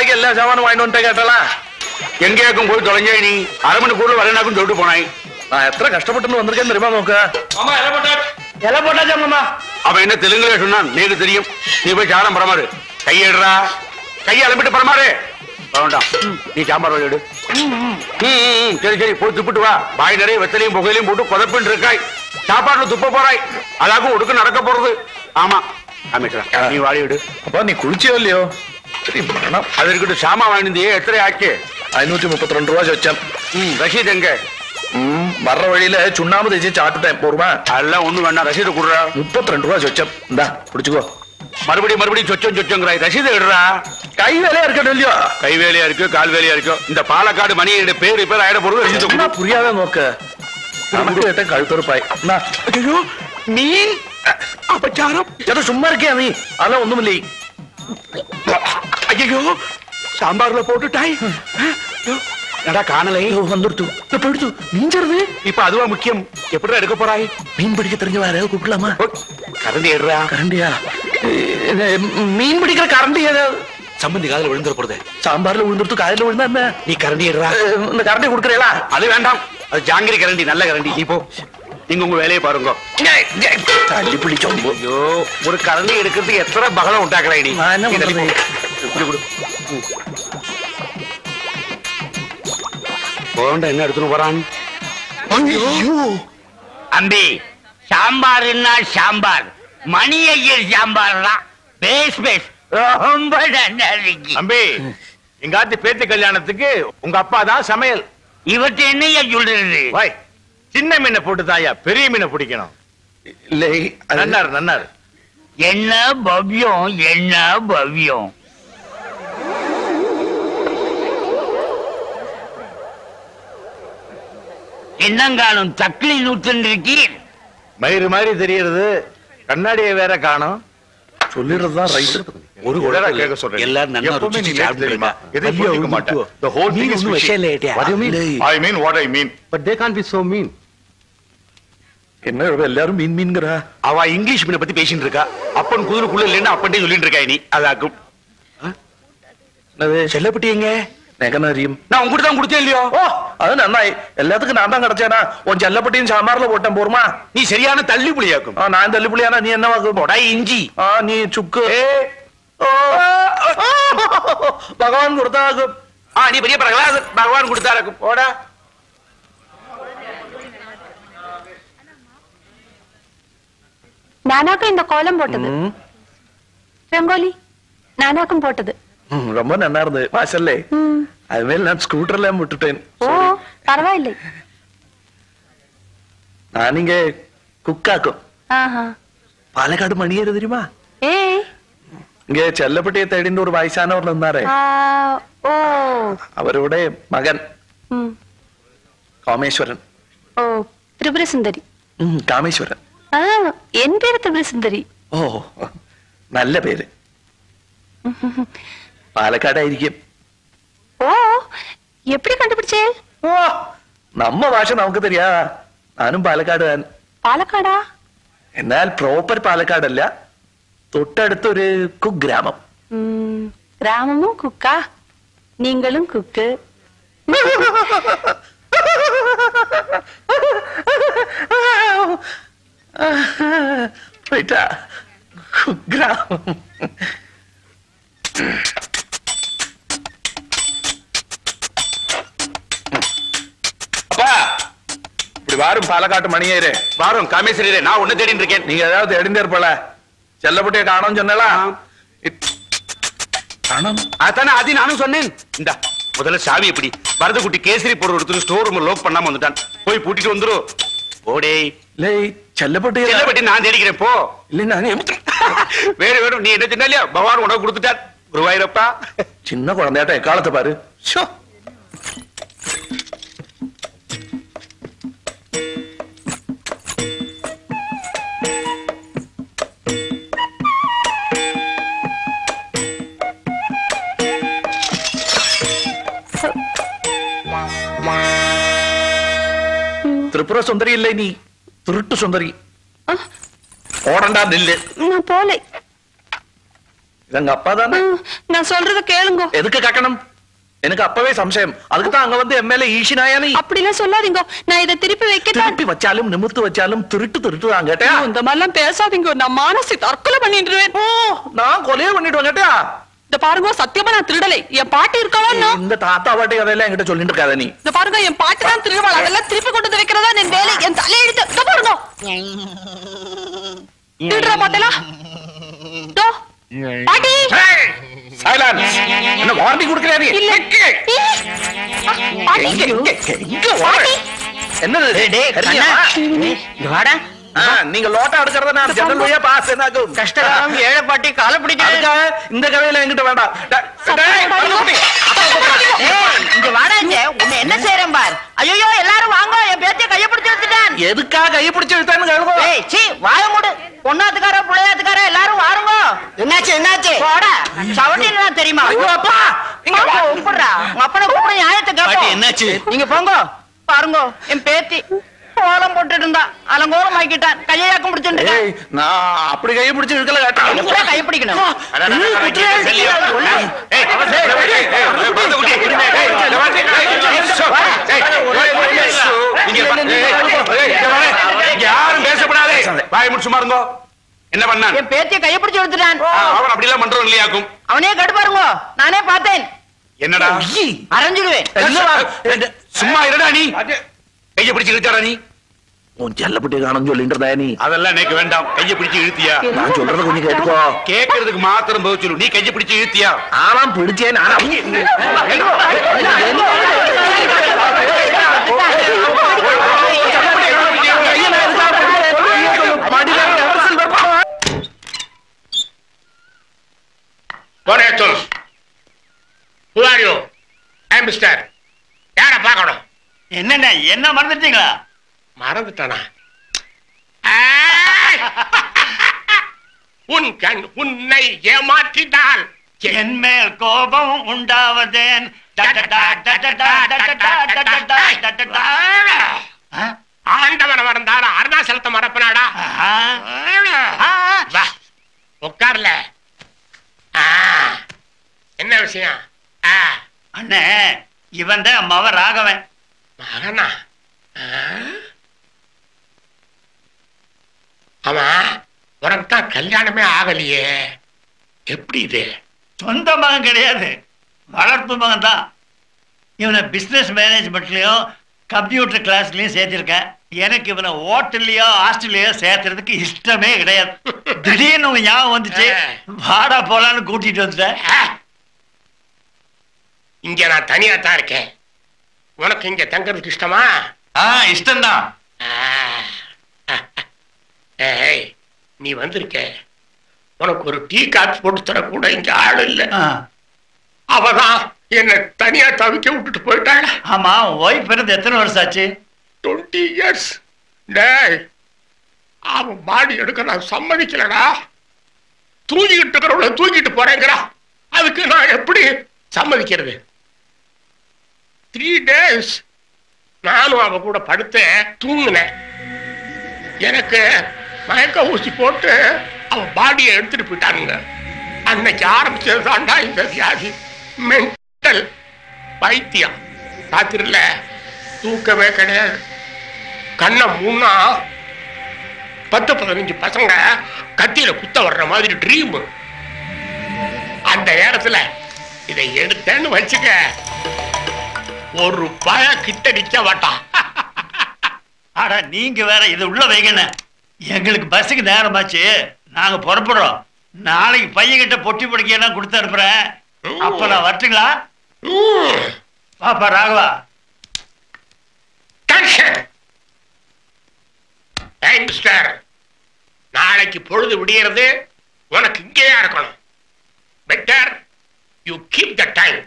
நாளைக்கு எல்லா சாமானும் வாங்கிட்டு வந்துட்டே கேட்டலாம். எங்கேயாக்கும் போய் தொலைஞ்சா நீ 1/2 மணிக்குள்ள வரேனாக்கும் சொல்லிட்டு போனாய். நான் எத்தனை கஷ்டப்பட்டு வந்திருக்கேன்னு தெரியுமா நோக்க? ஆமா இலை போட்டாச்சா மாமா. அவன் என்ன தெலுங்குல சொன்னான் நேரு தெரியும். நீ போய் சாதம் பரமாறு. கையெடுறா, கையை அலம்பிட்டு பரமாறு. வேண்டாம், நீ சாம்பார் எடு. சரி சரி போய் துப்பிட்டு வா. வாய் நிறைய வெத்தலையும் புகையிலையும் போட்டு கொதப்பின்னு இருக்காய். சாப்பாடுல துப்ப போறாய். அதாக்கும் ஒடுக்க நடக்க போறது. ஆமா அமைச்சரா நீ வாடி விடு. அப்பா நீ குளிச்சியோ இல்லையோ? அது இருக்கட்டும், சாமா வாங்கினே எத்தனை ஆச்சு? 532 ரூபா வச்சேன். ரசீது எங்க? வர்ற வழியில சுண்ணாம்பு தேய்ச்சி சாப்பிட்டுட்டேன். போருமா? அதெல்லாம் ஒண்ணு வேண்டாம், ரசீது குடுறா. 32 ரூபா வச்சேன். இந்தா குடிச்சுக்கோ. மறுபடியும் சொச்சங்கிறாய். ரசீது எடுறா. கை வேலையா இருக்கட்டும் இல்லையோ? கை வேலையா இருக்கு, கால் வேலையா இருக்கு. இந்த பாலக்காடு மணியோட பேர் இப்ப ஆயிட போறது. ரசீது புரியாத நோக்க கழுத்தொருப்பாய். ஐயோ நீ அபச்சாரம். ஏதோ சும்மா இருக்கியா நீ? அதெல்லாம் ஒண்ணும் இல்லை. ஐயோ சாம்பார்ல போட்டுட்டாய். நடா காணலை வந்துடுத்து போயிடுத்து நீஞ்சறது. இப்ப அதுவா முக்கியம். எப்படி எடுக்க போறாய்? மீன் பிடிக்க தெரிஞ்ச வேற கூப்பிடலாமா? கரண்டி எடுறா. கரண்டியா? மீன் பிடிக்கிற கரண்டி ஏதாவது சம்பந்தி காதல விழுந்துட போறது. சாம்பார்ல விழுந்துட்டு காதல விழுந்தா என்ன? நீ கரண்டி எடுறா. இந்த கரண்டி கொடுக்கறீங்களா? அது வேண்டாம், அது ஜாங்கிரி கரண்டி, நல்ல கரண்டி. நீ போ, நீங்க உங்க வேலையை பாருங்க. தள்ளி பிடிச்சோம். ஐயோ ஒரு கரண்டி எடுக்கிறதுக்கு எத்தனை பகலம் உண்டாக்குறாய் நீ. என்ன எடுத்துன்னு போறான்? அம்பி சாம்பார்னா சாம்பார், மணி ஐயர் சாம்பார் தான். பேஸ் பேஸ் ரொம்ப நல்லா இருக்கு. அம்பி எங்காத்து பேத்து கல்யாணத்துக்கு உங்க அப்பா தான் சமையல். இவற்றை என்னையா சொல்றது? வாய் சின்ன மீனை போட்டு தாயா பெரிய மீனை பிடிக்கணும். இல்லை நன்னாரு நன்னாரு. என்ன பவ்யம், என்ன பவ்யம். என்னங்காணும் தக்களி நூற்று இருக்கீர். மயிறு மாதிரி தெரியறது, கண்ணாடியை வேற காணும். சொல்லிடுறதுதான் ரைட். ஒரு குடரா கேட்க சொல்றேன். எல்லாரும் நல்லா ருசிச்சு சாப்பிடுறீங்க. எதை புரிஞ்சுக்க மாட்டேன். The whole thing is fishy. What do you mean? I mean what I mean. But they can't be so mean. என்ன எல்லாரும் மீன் மீன்ங்கறா? அவ இங்கிலீஷ் மீனை பத்தி பேசிட்டு இருக்கா. அப்பன் குதிரைக்குள்ள இல்லைன்னா அப்பன்ட்டே சொல்லிட்டு இருக்கா. நீ அதாக்கும். செல்லப்பட்டி எங்க? நெகனரியும் நான் உங்ககிட்ட தான் கொடுத்தேன் இல்லையோ? ஓ அது நன்னாய். எல்லாத்துக்கும் நான் தான் கிடைச்சேனா? உன் செல்லப்பட்டியும் சாம்பார்ல போட்டேன். போருமா? நீ சரியான தள்ளி புளியாக்கும். நான் தள்ளி புளியானா நீ என்ன வாக்கு? போடா இஞ்சி. நீ சுக்கு. பகவான் கொடுத்தாக்கும். நீ பெரிய பகவான் கொடுத்தாருக்கும். போடா. நானாக்கும் இந்த கோலம் போட்டது. ரங்கோலி நானாக்கும் போட்டது. ரொம்ப நல்லா இருந்தது வாசல்ல. அதுமேல நான் ஸ்கூட்டர்ல விட்டுட்டேன். ஓ பரவாயில்லை. நான் இங்க குக்காக்கும். பாலக்காடு மணியர் தெரியுமா? இங்க செல்லப்பட்டியை தேடின்னு ஒரு வயசானவர் இருந்தாரு. அவரோட மகன் காமேஸ்வரன். ஓ திரிபுர சுந்தரி. காமேஸ்வரன் என் பேரு திரிபுர சுந்தரி. ஓ நல்ல பேரு. പാലക്കാടായിരിക്കും. ഓ എപ്പടി കണ്ടുപിടിച്ചേ? ഓ നമ്മ ഭാഷ നമുക്ക് தெரியா? ഞാനും പാലക്കാട്. പാലക്കാടാ? എന്നാൽ പ്രോപ്പർ പാലക്കാടല്ല, തൊട്ടടുത്തൊരു കുഗ്രാമം. ഗ്രാമமும் കുക്കാ? நீங்களும் குக்கு? போயிட்டா குக்கிராமம். வாரும் பாலக்காட்டு மணியரே. வாரும் காமேஸ்வரரே. நான் ஒண்ணு தேடிட்டு இருக்கேன். நீங்க ஏதாவது தேடிந்தே இருப்பல. செல்லப்பட்டிய காணோம் சொன்னல. காணோம் அதானே அது நானும் சொன்னேன். இந்த முதல்ல சாவி எப்படி வரதுக்குட்டி கேசரி போடுற ஒருத்தர் ஸ்டோர் ரூம் லோக் பண்ணாம வந்துட்டான். போய் பூட்டிட்டு வந்துரு. ஓடே லே செல்லப்பட்டி நான் தேடிக்கிறேன். போ. இல்ல நானே வேற வேணும். நீ என்ன சொன்ன இல்லையா? பகவான் உனக்கு கொடுத்துட்டார். குருவாயிரப்பா. சின்ன குழந்தையாட்ட எக்காலத்தை பாரு. திரிபுர சுந்தரி இல்லை, நீ திருட்டு சுந்தரி. ஓடண்டா நில்லு. நான் போலே. எங்க அப்பா தானே. நான் சொல்றத கேளுங்க. எதுக்கு கேட்கணும்? எனக்கு அப்பவே சம்சயம். அதுக்கு தான் அங்க வந்து எம்எல்ஏ ஈஷினாயானி. அப்படிலாம் சொல்லாதீங்க. நான் இதை திருப்பி வைக்கத்தான். திருப்பி வச்சாலும் நிமிர்த்து வச்சாலும் திருட்டு தான் கேட்டா. இந்த மாதிரிலாம் பேசாதீங்க. நான் மானசி தற்கொலை பண்ணிடுவேன். நான் கொலையே பண்ணிடுவேன் கேட்டா. இந்த பாருங்க, சத்தியமா நான் திருடலை. என் பாட்டி இருக்காளா? இந்த தாத்தா பாட்டி கதையெல்லாம் என்கிட்ட சொல்லிட்டு இருக்காத நீ. இந்த பாருங்க, என் பாட்டி தான் திருடுவாள். அதெல்லாம் திருப்பி கொண்டு வந்து வைக்கிறதா என் வேலை. என் தலையை எடுத்து இந்த பாருங்க. திருடுற மாட்டேலா? பாட்டி சைலன்ஸ். என்ன வார்னிங் கொடுக்கறியா நீ? இல்ல. பாட்டி என்னது? நீங்க லோட்டா எடுக்கிறத நான் ஜன்னல் வழியா பாஸ் என்னாகும். கஷ்டகாலம் ஏழை பாட்டி காலை பிடிக்கிறேன். இந்த கதையில என்கிட்ட வேண்டாம். இங்க வாடாங்க. உன்னை என்ன செய்யறேன் பார். ஐயோ எல்லாரும் வாங்க, என் பேத்திய கைய பிடிச்சு எடுத்துட்டேன். எதுக்கா கையை பிடிச்சு எடுத்தான்னு கேளுங்க. ஏய் சீ, வாய மூடு. பொண்ணாத்துக்கார புள்ளையாத்துக்கார எல்லாரும் வாருங்க. என்னாச்சு போடா. சவட்டினா தெரியுமா? ஐயோ அப்பா, இங்க கூப்பிடுறா. உங்க அப்பனை கூப்பிட நியாயத்தை கேட்போம். என்னாச்சு? நீங்க போங்க. பாருங்க, என் பேத்தி கோலம் போட்டுட்டு இருந்தா அலங்கோலம் ஆக்கிட்டான். கையாக்கம் பிடிச்சுட்டு ஏய், நான் அப்படி கையை பிடிச்சு இழுக்கல கேட்டா. கைய பிடிக்கணும். யாரும் பேசப்படாதே. வாய் முடிச்சு மாறுங்க. என்ன பண்ணான்? என் பேத்திய கைய பிடிச்சு எடுத்துட்டான். அவன் அப்படி எல்லாம் பண்றோம் இல்லையாக்கும். அவனே கட்டு பாருங்க. நானே பார்த்தேன். என்னடா அரைஞ்சிடுவேன். சும்மா இருடா நீ. கைய பிடிச்சு இழுத்தாரா நீ? உன் செல்லப்பட்டி காணும் சொல்லிட்டு இருந்தா நீ. அதெல்லாம் எனக்கு வேண்டாம். கைய பிடிச்சு இழுத்தியா? நான் சொல்றத கொஞ்சம் கேட்டுக்கோ. கேட்கறதுக்கு மாத்திரம் பதில் சொல்லு. நீ கைய பிடிச்சு இழுத்தியா? ஆனாம் பிடிச்சேன். யார பாக்கணும்? என்னண்ணா என்ன மறந்துட்டீங்களா? மறந்துட்டானா? உன் கண் உன்னை ஏமாற்றினால் என் மேல் கோபம் உண்டாவதேன். ஆண்டவன் மறந்தாரா? அருணாசலத்தை மறப்பனாடா? உட்கார்ல. என்ன விஷயம்? அண்ணே, இவன் தான் மவ ராகவன். மகனா? ஆமா, உனக்கு தான் கல்யாணமே ஆகலையே. எப்படி இது? சொந்த மகன் கிடையாது, வளர்ப்பு மகன் தான். இவனை பிசினஸ் மேனேஜ்மெண்ட்லயும் கம்ப்யூட்டர் கிளாஸ்லயும் சேர்த்திருக்கேன். எனக்கு இவனை ஹோட்டல்லையோ ஹாஸ்டல்லையோ சேர்த்துறதுக்கு இஷ்டமே கிடையாது. திடீர்னு உங்க ஞாபகம் வந்துச்சு, வாடா போலான்னு கூட்டிட்டு வந்துட்டேன். இங்க நான் தனியா தான் இருக்கேன். உனக்கு இங்க தங்கறதுக்கு இஷ்டமா? இஷ்டம்தான். ஏய், நீ வந்திருக்க, உனக்கு ஒரு டீ காப்பி போட்டு தர கூட இங்க ஆள் இல்ல. அவதான் என்ன தனியா தவிக்க விட்டுட்டு போயிட்டாள். ஆமா, ஒய்ஃப் பிறந்து எத்தனை வருஷம் ஆச்சு? 20 years. டேய், அவன் பாடி எடுக்க நான் சம்மதிக்கலடா. தூங்கிட்டு இருக்கிறவள தூக்கிட்டு போறேங்கிறா. அதுக்கு நான் எப்படி சம்மதிக்கிறது? 3 days நானும் அவ கூட படுத்து தூங்கினேன். எனக்கு மயக்க ஊசி போட்டு அவன் பாடியை எடுத்துட்டு போயிட்டானுங்க. அன்னைக்கு ஆரம்பிச்சதுதான்டா இந்த வியாதி. மென்டல் பைத்தியம். ராத்திரில தூக்கமே கிடையாது. கண்ணை மூணா 10-15 பசங்க கத்தியில குத்த வர்ற மாதிரி ட்ரீம். அந்த நேரத்துல இதை எடுத்தேன்னு வச்சுக்க, ஒரு பய கிட்ட நிக்க மாட்டான். ஆடா, நீங்க வேற இது உள்ள வைக்கண. எங்களுக்கு பஸ்ஸுக்கு நேரமாச்சு, நாங்க புறப்படுறோம். நாளைக்கு பையன்கிட்ட பொட்டி பொடிக்கையெல்லாம் கொடுத்து அனுப்புறேன். அப்ப நான் வரட்டுங்களா? பாப்பா ராகவா. நாளைக்கு பொழுது விடியறது உனக்கு இங்கேயா இருக்கணும். Better you keep the time.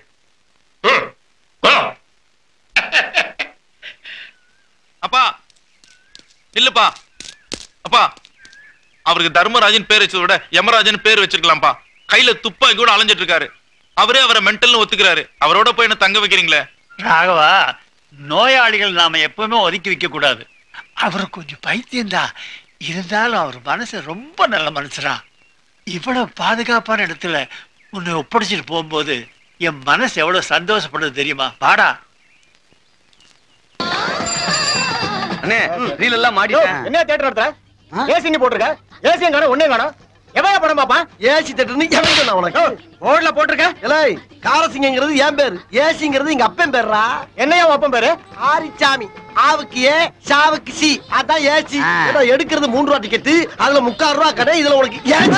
அப்பா இல்லப்பா, அப்பா அவருக்கு தர்மராஜன் பேர் வச்சதை விட யமராஜன் பேர் வச்சிருக்கலாம்ப்பா. கையில துப்பாக்கி கூட அலைஞ்சிட்டு இருக்காரு. அவரே அவரை மென்டல்னு ஒத்துக்கிறாரு. அவரோட போய் என்ன தங்க வைக்கிறீங்களே? ராகவா, நோயாளிகள் நாம எப்பவுமே ஒதுக்கி வைக்க கூடாது. அவரு கொஞ்சம் பைத்தியம்தான், இருந்தாலும் அவர் மனசு ரொம்ப நல்ல மனுஷரா. இவ்வளவு பாதுகாப்பான இடத்துல உன்னை ஒப்படைச்சிட்டு போகும்போது என் மனசு எவ்வளவு சந்தோஷப்படுது தெரியுமா? பாடா. அண்ணே ரீல் எல்லாம் மாட்டிட்டேன். என்ன தியேட்டர் நடத்துற? ஏசி போட்டுருக்க, ஏசி காணோம், ஒன்னே காணோம். எவ்வளவு படம் பாப்பா? ஏசி தியேட்டர்னு எவன் சொன்னா உனக்கு? போர்டுல போட்டுருக்க. ஏய், காரசிங்கிறது என் பேரு, ஏசிங்கிறது எங்க அப்பன் பேர்ரா. என்னையா அப்பன் பேரு? ஆரிச்சாமி. ஆவுக்கு ஏ, சாவுக்கு சி, அதான் ஏசி. எடுக்கிறது 3 ரூபா டிக்கெட், அதுல 3/4 ரூபா கடை, இதுல உனக்கு ஏசி.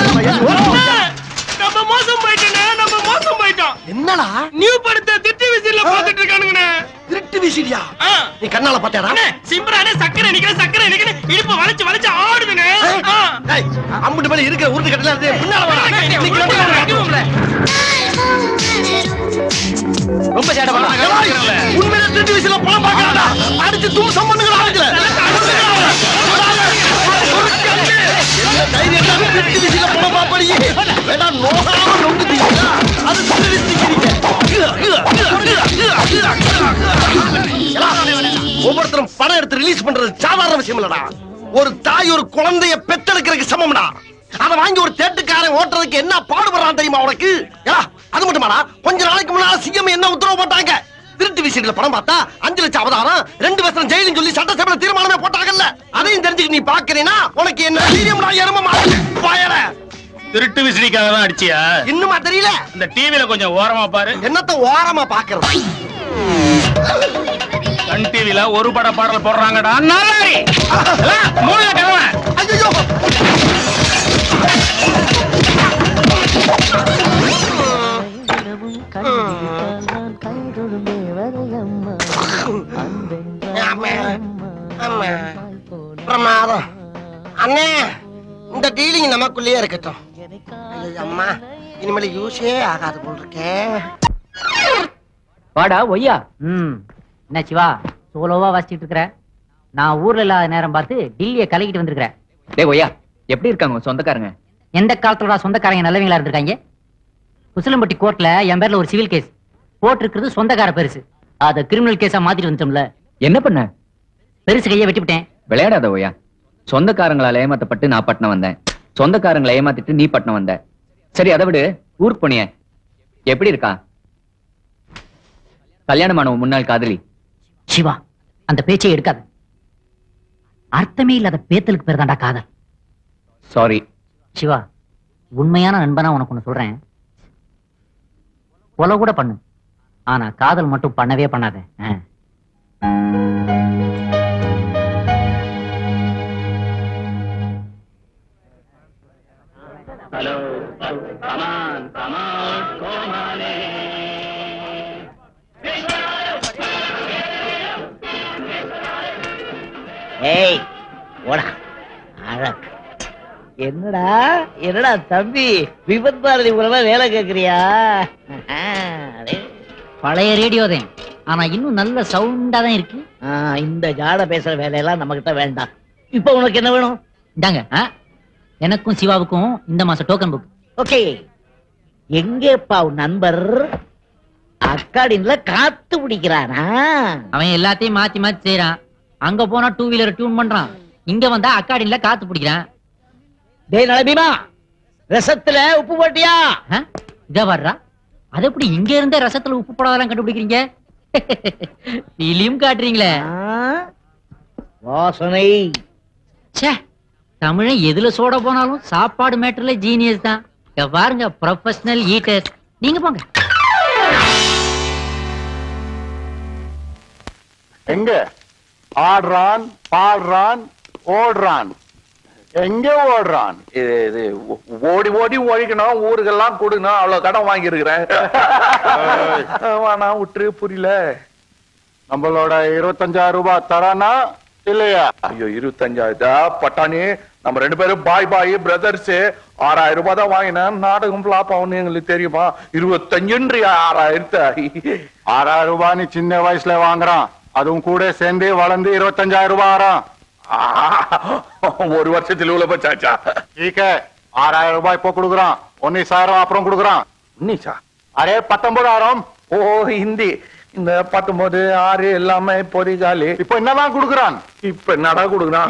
நம்ம மோசம் போயிட்டோம், நம்ம மோசம் போயிட்டோம். என்னடா நியூ படத்தை திருட்டு விசில பாத்துட்டு இருக்கானுங்க. திருட்டு விசிலியா? நீ கண்ணால பாத்தியாடா? சிம்ரானே சக்கரை நிக்கிற இடுப்பு வளைச்சு வளைச்சு ஆடுதுனே. டேய், அம்புட்டு மேல இருக்கிற உருட்டு கட்டல இருந்து பின்னால வா. ரொம்ப சேட பண்ணாங்க. உண்மையில திருட்டு விசில படம் பார்க்கறடா. அடிச்சு தூ சம்பந்தங்கள ஆடுல. என்ன தைரியமா திருட்டு விசில படம் பாப்பறீங்க? வேடா நோகாம நொங்குதீங்களா? அது திருட்டு விசிலிக்கிறீங்க. ஒவ்வொருத்தரும் படம் எடுத்து ரிலீஸ் பண்றது சாதாரண விஷயம் இல்லடா. ஒரு தாய் ஒரு குழந்தைய பெத்தெடுக்கிறதுக்கு சமம்டா. அத வாங்கி ஒரு தேட்டுக்காரன் ஓட்டுறதுக்கு என்ன பாடுபடுறான் தெரியுமா உனக்கு? அது மட்டுமாடா, கொஞ்ச நாளைக்கு முன்னால சிஎம் என்ன உத்தரவு போட்டாங்க? திருட்டு விசில படம் பார்த்தா 5 லட்சம் அவதாரம், 2 வருஷம் ஜெயிலுன்னு சொல்லி சட்டசபையில தீர்மானமே போட்டாங்கல்ல. அதையும் தெரிஞ்சுக்க நீ பாக்குறீனா உனக்கு என்ன தைரியம்டா? எரும மாடு பயற. திருட்டு விசிறிக்காக தான் அடிச்சியா? இன்னுமா தெரியல? இந்த டிவில கொஞ்சம் ஓரமா பாரு. என்னத்த ஓரமா பாக்குறது? சன் டிவில ஒரு பட பாடல் போடுறாங்கடா. நாளாரி மூளை கதவ. ஐயோ, பிரமாதம். அண்ணே, இந்த டீலிங் நமக்குள்ளேயே இருக்கட்டும். அம்மா, இனிமேல் யூஸே ஆகாது போல் இருக்கே. வாடா ஒய்யா. என்ன சிவா சோலோவா வாசிச்சுட்டு இருக்கிற? நான் ஊர்ல இல்லாத நேரம் பார்த்து டில்லியை கலக்கிட்டு வந்திருக்கிறேன். டேய் ஒய்யா, எப்படி இருக்காங்க சொந்தக்காரங்க? எந்த காலத்துல சொந்தக்காரங்க நல்லவங்களா இருந்திருக்காங்க? குசலம்பட்டி கோர்ட்ல என் பேர்ல ஒரு சிவில் கேஸ் போட்டிருக்கிறது சொந்தக்கார பெருசு. அத கிரிமினல் கேஸா மாத்திட்டு வந்துட்டோம்ல. என்ன பண்ண? பெருசு கையை வெட்டிவிட்டேன். விளையாடாத ஒய்யா. சொந்தக்காரங்களால ஏமாத்தப்பட்டு நான் பட்டணம் வந்தேன், சொந்தக்காரங்களை ஏமாத்திட்டு நீ பட்டணம் வந்த. சரி அதை விடு, ஊருக்கு போனிய எப்படி இருக்கா? கல்யாணமான முன்னாள் காதலி. சிவா, அந்த பேச்சை எடுக்காது. அர்த்தமே இல்லாத பேத்தலுக்கு பேர் தான்டா காதல். சாரி சிவா, உண்மையான நண்பனா உனக்கு ஒண்ணு சொல்றேன். கொலை கூட பண்ணு, ஆனா காதல் மட்டும் பண்ணவே பண்ணாத. ஏய் ஓடா அழக். என்னடா என்னடா தம்பி, விபத் பாரதி உறவா வேலை கேக்குறியா? பழைய ரேடியோ தான், ஆனா இன்னும் நல்ல சவுண்டா தான் இருக்கு. இந்த ஜாட பேசுற வேலையெல்லாம் நம்ம கிட்ட வேண்டாம். இப்ப உனக்கு என்ன வேணும்? இந்தாங்க, எனக்கும் சிவாவுக்கும் இந்த மாசம் டோக்கன் புக். ஓகே, எங்கேப்பா உன் நண்பர்? அக்காடின்ல காத்து பிடிக்கிறானா? அவன் எல்லாத்தையும் மாத்தி மாத்தி செய்யறான். அங்க போனா 2 வீலர் டியூன் பண்றான், இங்க வந்தா அக்காடின்ல காத்து பிடிக்கிறான். டேய் நலபீமா, ரசத்துல உப்பு போட்டியா? இத வர்றா, அது எப்படி இங்க இருந்தே ரசத்துல உப்பு போடாதெல்லாம் கண்டுபிடிக்கிறீங்க? பிலிம் காட்டுறீங்களே. வாசனை. தமிழன் எதுல சோட போனாலும் சாப்பாடு மேட்டர்ல ஜீனியஸ் தான். பாருங்க, ப்ரொஃபஷனல் ஈட்டர். நீங்க போங்க. எங்க ஆடுறான், பாடுறான், ஓடுறான். எங்க ஓடுறான்? இது ஓடி ஓடி ஒழிக்கணும், ஊருக்கெல்லாம் கொடுக்கணும், அவ்வளவு கடன் வாங்கி இருக்கிறேன். வானா விட்டுரு, புரியல. நம்மளோட 25,000 ரூபாய் தரானா இல்லையா? ஐயோ, 25,000 பட்டாணி. நம்ம 2 பேரும் பாய் பாய் பிரதர்ஸ். 6,000 ரூபாய் தான் வாங்கினேன். நாடகம் பிளாப் ஆகும்னு எங்களுக்கு தெரியுமா? 25 6,000. 6,000 ரூபாய் நீ சின்ன வயசுல வாங்குறான், அதுவும் கூட சேர்ந்து வளர்ந்து 25,000 ரூபாய் ஆறான். ஒரு வருஷத்துல இவ்வளவு போச்சாச்சா? ठीक है, 6,000 ரூபாய் இப்போ கொடுக்குறான், 19,000 அப்புறம் கொடுக்குறான். 19,000? அரே 19,000. ஓ, ஹிந்தி. இந்த 19 6 எல்லாமே பொறிகாலி. இப்போ என்னதான் கொடுக்குறான்? இப்ப என்னடா கொடுக்குறான்?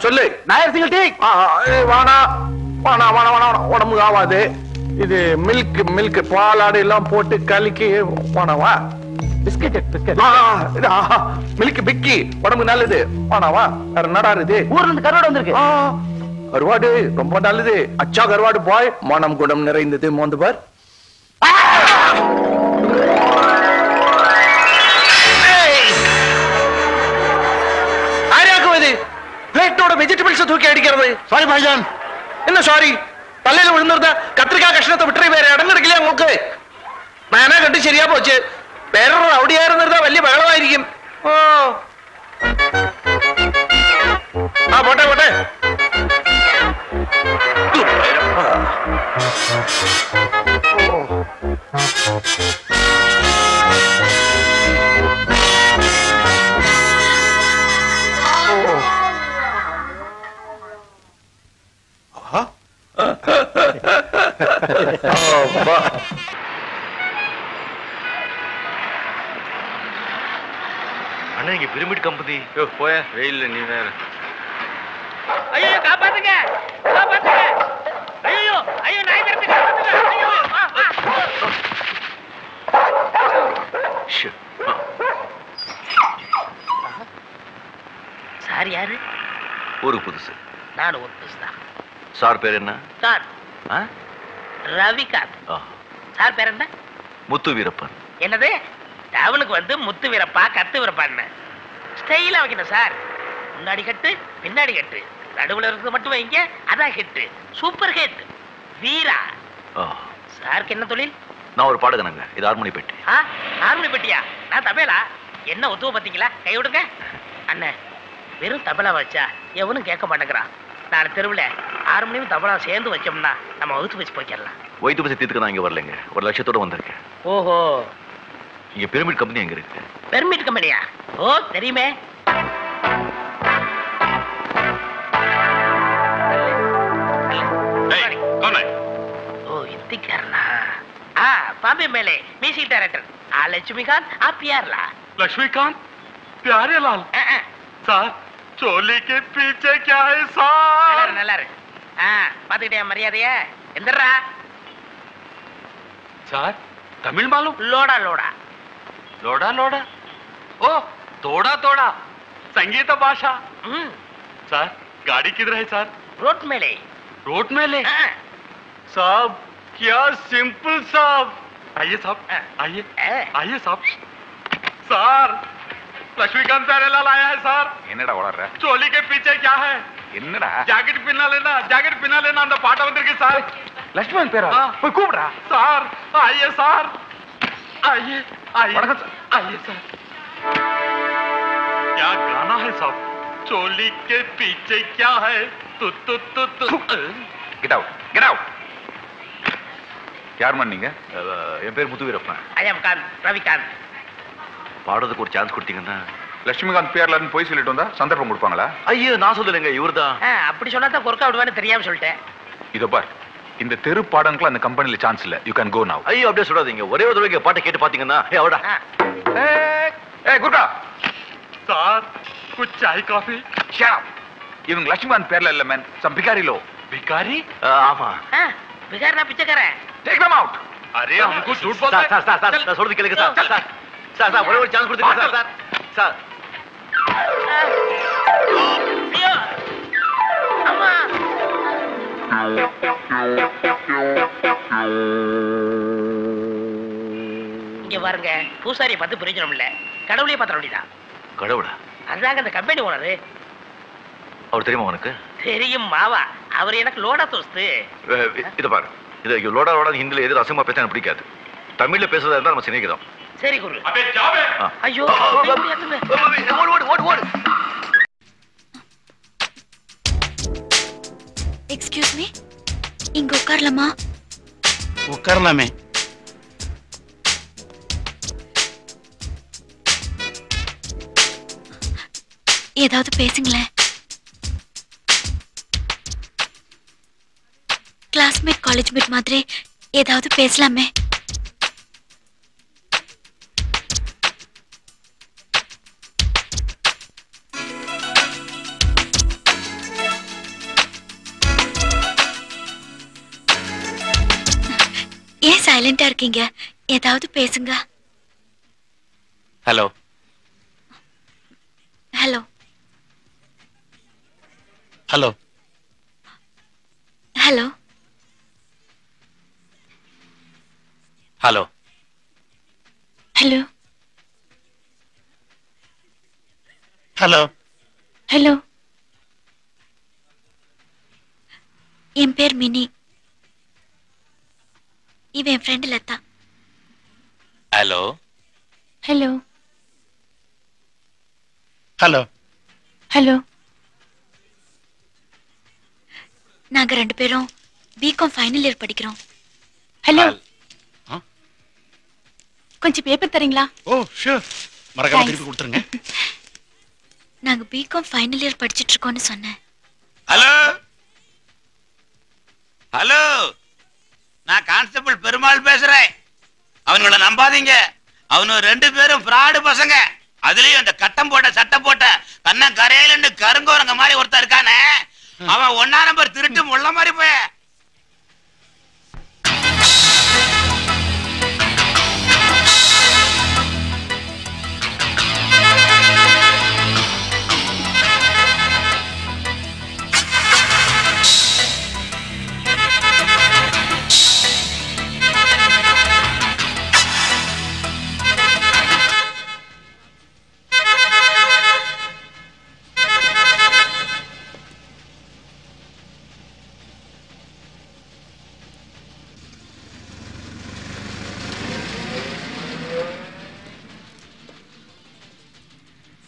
சொல்லு. Nair single tea. வானா வேணாம் வேணாம் வேணாம், உடம்புக்கு ஆகாது. இது மில்க் பாலாடு எல்லாம் போட்டு கலக்கி வேணாவா? பிஸ்கெட் மில்க் பிக்கி உடம்பு நல்லது வேணாவா? வேற என்னடா இது? ஊர்ல இருந்து கருவாடு வந்திருக்கு. கருவாடு ரொம்ப நல்லது. அச்சா கருவாடு பாய், மனம் குடம் நிறைந்தது. மோந்து பார். பிளேட்டோட வெஜிடபிள்ஸ் தூக்கி அடிக்கிறது. சாரி பாய்ஜான். என்ன சாரி? தலையில விழுந்திருந்தா கத்திரிக்காய் கஷ்டத்தை விட்டு வேற இடம் கிடைக்கலையா உங்களுக்கு? நான் என்ன கண்டு சரியா போச்சு. வேற அப்படியா இருந்திருந்தா വലിയ ബഹളമായിരിക്കും. ഓ ആ പോട്ടെ പോട്ടെ. அண்ணா இங்க பிரமிட் கம்பெனி. போய வெயில்ல நீ வேற. ஐயோ காப்பாத்துங்க காப்பாத்துங்க. ஐயோ ஐயோ நாய் தரத்து காப்பாத்துங்க. ஐயோ சார் யாரு? ஒரு புதுசு. நான் ஒரு புதுசு தான். சார் பேர் என்ன? சார் ரவிகாந்த். சார் பேர் என்ன? முத்து வீரப்பன். என்னது? அவனுக்கு வந்து முத்து வீரப்பா கத்து வீரப்பான்னு ஸ்டைலா வைக்கணும் சார். முன்னாடி கட்டு பின்னாடி கட்டு நடுவுல இருக்கிறது மட்டும் வைங்க, அதான் ஹிட். Super hit. வீரா. சாருக்கு என்ன தொழில்? நான் ஒரு பாடகனங்க. இது ஹார்மோனி பெட்டி. ஹார்மோனி பெட்டியா? நான் தபேலா. என்ன ஒத்துவ பாத்தீங்களா? கை விடுங்க அண்ணன். வெறும் தபலா வச்சா எவனும் கேட்க மாட்டேங்கிறான். நான் தெருவில் ஹார்மோனியம் தபலா சேர்ந்து வச்சோம்னா நம்ம வகுத்து வச்சு போய்க்கலாம். வயிற்று பசி தீர்த்துக்க நான் இங்க வரலைங்க. ஒரு லட்சத்தோட வந்திருக்கேன். ஓஹோ. இங்க பிரமிட் கம்பெனி எங்க இருக்கு? பிரமிட் கம்பெனியா? ஓ தெரியுமே. ஓ இந்திக்காரனா? பாம்பே மேலே மியூசிக் டைரக்டர் லட்சுமிகாந்த். आप यार ला लक्ष्मीकांत प्यारे लाल सार चोली के पीछे क्या है सार? நல்லா இருக்கு. பாத்துக்கிட்டே மரியாதைய எந்தரா सार तमिल मालूम? लोड़ा लोड़ा लोड़ा लोड़ा ओ तोड़ा तोड़ा संगीत भाषा. सर गाड़ी किधर है सर? रोड में ले. रोड में ले? साहब क्या सिंपल साहब. आइए साहब आइए आइए साहब. सर लक्ष्मीकांत प्यारेलाल आया है सर. என்னடா வளர்ற? चोली के पीछे क्या है? என்னடா? ஜாக்கெட் பின்னா लेना அந்த பாட்ட வந்திருக்கு சார். லட்சுமணன் பேரா? போய் கூப்பிடுடா. சார் आइए सर आइए आइए आइए सर. क्या गाना है साहब? चोली के पीछे क्या है? तु तु तु तु. Get out get out. யார் மன்னீங்க? என் பேர் முத்து வீரப்பன். ஐயம் காந்த் ரவிகாந்த். பாடுறதுக்கு ஒரு சான்ஸ் கொடுத்தீங்கன்னா. லட்சுமிகாந்த் பேர்லன்னு போய் சொல்லிட்டு வந்தா சந்தர்ப்பம் கொடுப்பாங்களா? ஐயோ நான் சொல்லலைங்க, இவர்தான். அப்படி சொன்னா தான் கொர்க்கா விடுவான்னு தெரியாம சொல்லிட்டேன். இதோ பார், இந்த தெரு பாடங்களுக்கு அந்த கம்பெனில சான்ஸ் இல்ல. யூ கேன் கோ நவ. ஐயோ அப்படியே சொல்லாதீங்க. ஒரே ஒரு தடவை பாட்டை கேட்டு பாத்தீங்கன்னா அவடா. குர்கா சார் कुछ चाय कॉफी. Shut up. இவங்க லட்சுமிகாந்த் பேர்ல இல்ல மேன். Some Bihari low. भिखारी? ஆமா. பிகாரனா பிச்சைக்காரன். Take them out. अरे हमको झूठ बोलते हैं. சார் நான் சொல்றது கேளுங்க சார். சார் ஒரே ஒரு சான்ஸ் கொடுத்துங்க சார். ஐயோ அம்மா. இங்க பாருங்க, பூசாரியை பார்த்து பிரயோஜனம் இல்ல, கடவுளையே பார்த்த வேண்டியதான். கடவுளா? அதுதாங்க அந்த கம்பெனி ஓனரு. அவர் தெரியுமா உனக்கு? தெரியும் மாவா. அவர் எனக்கு லோடா தோஸ்து. இத பாரு, இது லோடா லோடா ஹிந்தில எது அசிங்கமா பேச எனக்கு பிடிக்காது. தமிழ்ல பேசுறதா இருந்தா நம்ம சிநேகிதம். சரி குரு. अबे जावे. ஐயோ ஓடு. எக்ஸ்கியூஸ் மீ, இங்க உட்காரலாமா? உட்காரலாமே. ஏதாவது பேசுங்களேன். கிளாஸ்மேட் காலேஜ் மேட் மாதிரி ஏதாவது பேசலாமே. சைலண்டா இருக்கீங்க, ஏதாவது பேசுங்க. Hello hello hello hello hello hello hello hello. என் பேர் மினி. இவன் என் friend Latha. Hello hello hello hello. நாங்க 2 பேரும் பிகாம் ஃபைனல் இயர் படிக்கிறோம். ஹலோ, கொஞ்சம் பேப்பர் தரீங்களா? ஓ ஷூர், மறக்காம திருப்பி கொடுத்துருங்க. நாங்க பிகாம் ஃபைனல் இயர் படிச்சிட்டு இருக்கோம்னு சொன்னேன். ஹலோ ஹலோ, நான் கான்ஸ்டபிள் பெருமாள் பேசுறேன். அவனுங்களை நம்பாதீங்க, அவனு 2 பேரும் ஃப்ராடு பசங்க. அதுலயும் அந்த கட்டம் போட்ட சட்டம் போட்ட கண்ண கரையில கருங்கோரங்க மாதிரி ஒருத்தர் இருக்கானே, அவன் 1ஆம் நம்பர் திருட்டு முள்ள மாதிரி போய.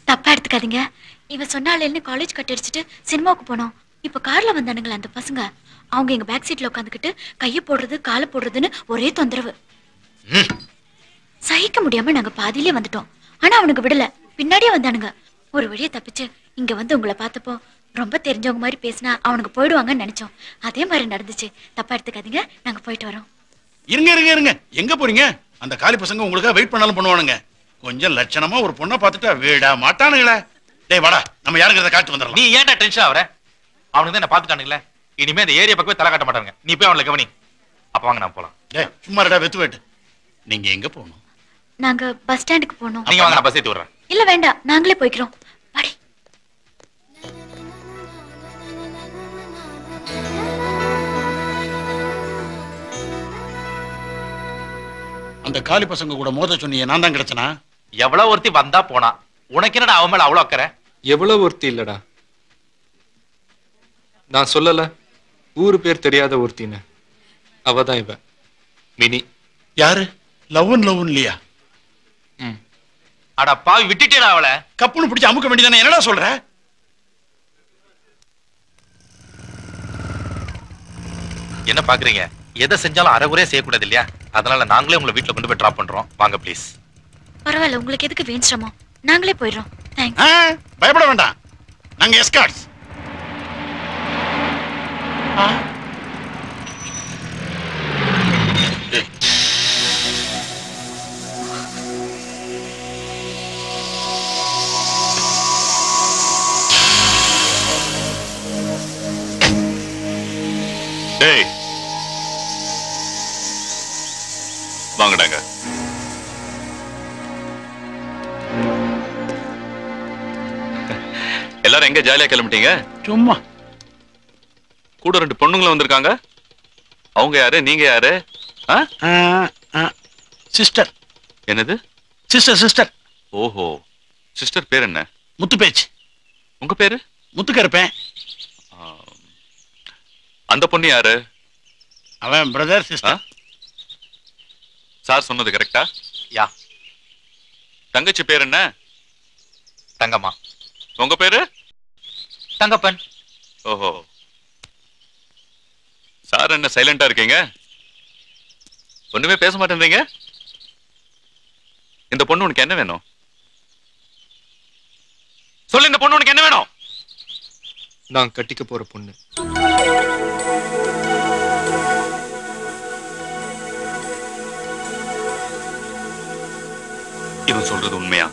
தப்பா எடுத்துக்காதீங்க. இவன் சொன்னாலேன்னு காலேஜ் கட் அடிச்சுட்டு சினிமாவுக்கு போனோம். இப்ப கார்ல வந்தானுங்களா அந்த பசங்க. அவங்க எங்க பேக் சீட்ல உட்காந்துக்கிட்டு கைய போடுறது காலை போடுறதுன்னு ஒரே தொந்தரவு. சகிக்க முடியாம நாங்க பாதியிலே வந்துட்டோம். ஆனா அவனுக்கு விடல, பின்னாடியே வந்தானுங்க. ஒரு வழியா தப்பிச்சு இங்க வந்து உங்களை பார்த்தப்போ ரொம்ப தெரிஞ்சவங்க மாதிரி பேசினா அவனுக்கு போயிடுவாங்கன்னு நினைச்சோம். அதே மாதிரி நடந்துச்சு. தப்பா எடுத்துக்காதீங்க, நாங்க போயிட்டு வரோம். இருங்க இருங்க இருங்க, எங்க போறீங்க? அந்த காலி பசங்க உங்களுக்காக வெயிட் பண்ணாலும் பண்ணுவானுங்க. கொஞ்சம் லட்சணமா ஒரு பொண்ணை பார்த்துட்டா வீடா மாட்டானுங்களே. டேய் வாடா, நம்ம யாருங்கிறத காட்டு வந்துடலாம். நீ ஏன்டா டென்ஷன் ஆவற? அவனுக்கு தான் என்ன பார்த்துட்டானுங்களே, இனிமே இந்த ஏரியா பக்கமே தலை காட்ட மாட்டாங்க. நீ போய் அவங்களை கவனி. அப்ப வாங்க நான் போலாம். டேய் சும்மா ரெடா வெத்து வெட்டு. நீங்க எங்க போகணும்? நாங்க பஸ் ஸ்டாண்டுக்கு போனோம். நீங்க வாங்க, நான் பஸ் ஏத்தி விடுறேன். இல்ல வேண்டாம், நாங்களே போய்க்கிறோம். வாடி. அந்த காலி பசங்க கூட மோத சொன்னீங்க, நான் தான் கிடைச்சனா? எவ்வளவு ஒருத்தி வந்தா போனா, உனக்கு என்னடா அவன் மேல அவ்வளவு அக்கறை? எவ்வளவு ஒருத்தி இல்லடா, நான் சொல்லல ஊரு பேர் தெரியாத ஒருத்தின்னு. அவதான் இவ மினி. யாரு? லவ்ன் இல்லையா? அட பாவி, விட்டுட்டேடா அவளை. கப்புன்னு பிடிச்சு அமுக்க வேண்டியதானே, என்னடா சொல்ற? என்ன பாக்குறீங்க? எதை செஞ்சாலும் அரைகுறையா செய்யக்கூடாது இல்லையா? அதனால நாங்களே உங்களை வீட்டுல கொண்டு போய் டிராப் பண்றோம். வாங்க ப்ளீஸ். பரவாயில்ல, உங்களுக்கு எதுக்கு வீண் சிரமம்? நாங்களே போயிடுறோம். தேங்க்ஸ். பயப்பட வேண்டாம், நாங்க எஸ்கார்ட்ஸ். டேய் வாங்கடாங்க. எல்லாரும் எங்க ஜாலியா கிளம்பிட்டீங்க? சும்மா. கூட 2 பொண்ணுங்களும் வந்திருக்காங்க. அவங்க யாரு, நீங்க யாரு? சிஸ்டர். என்னது? சிஸ்டர். ஓஹோ, சிஸ்டர் பேர் என்ன? முத்து பேச்சு. உங்க பேரு? முத்துக்கருப்பேன். அந்த பொண்ணு யாரு? அவன் பிரதர் சிஸ்டர். சார் சொன்னது கரெக்டா? யா. தங்கச்சி பேர் என்ன? தங்கம்மா. உங்க பேரு? தங்கப்பன். ஓஹோ, சார் என்ன சைலண்டா இருக்கீங்க? ஒண்ணுமே பேச மாட்டேன்றீங்க. இந்த பொண்ணு உனக்கு என்ன வேணும்? சொல்லு, இந்த பொண்ணு உனக்கு என்ன வேணும்? நான் கட்டிக்க போற பொண்ணு. இவன் சொல்றது உண்மையா?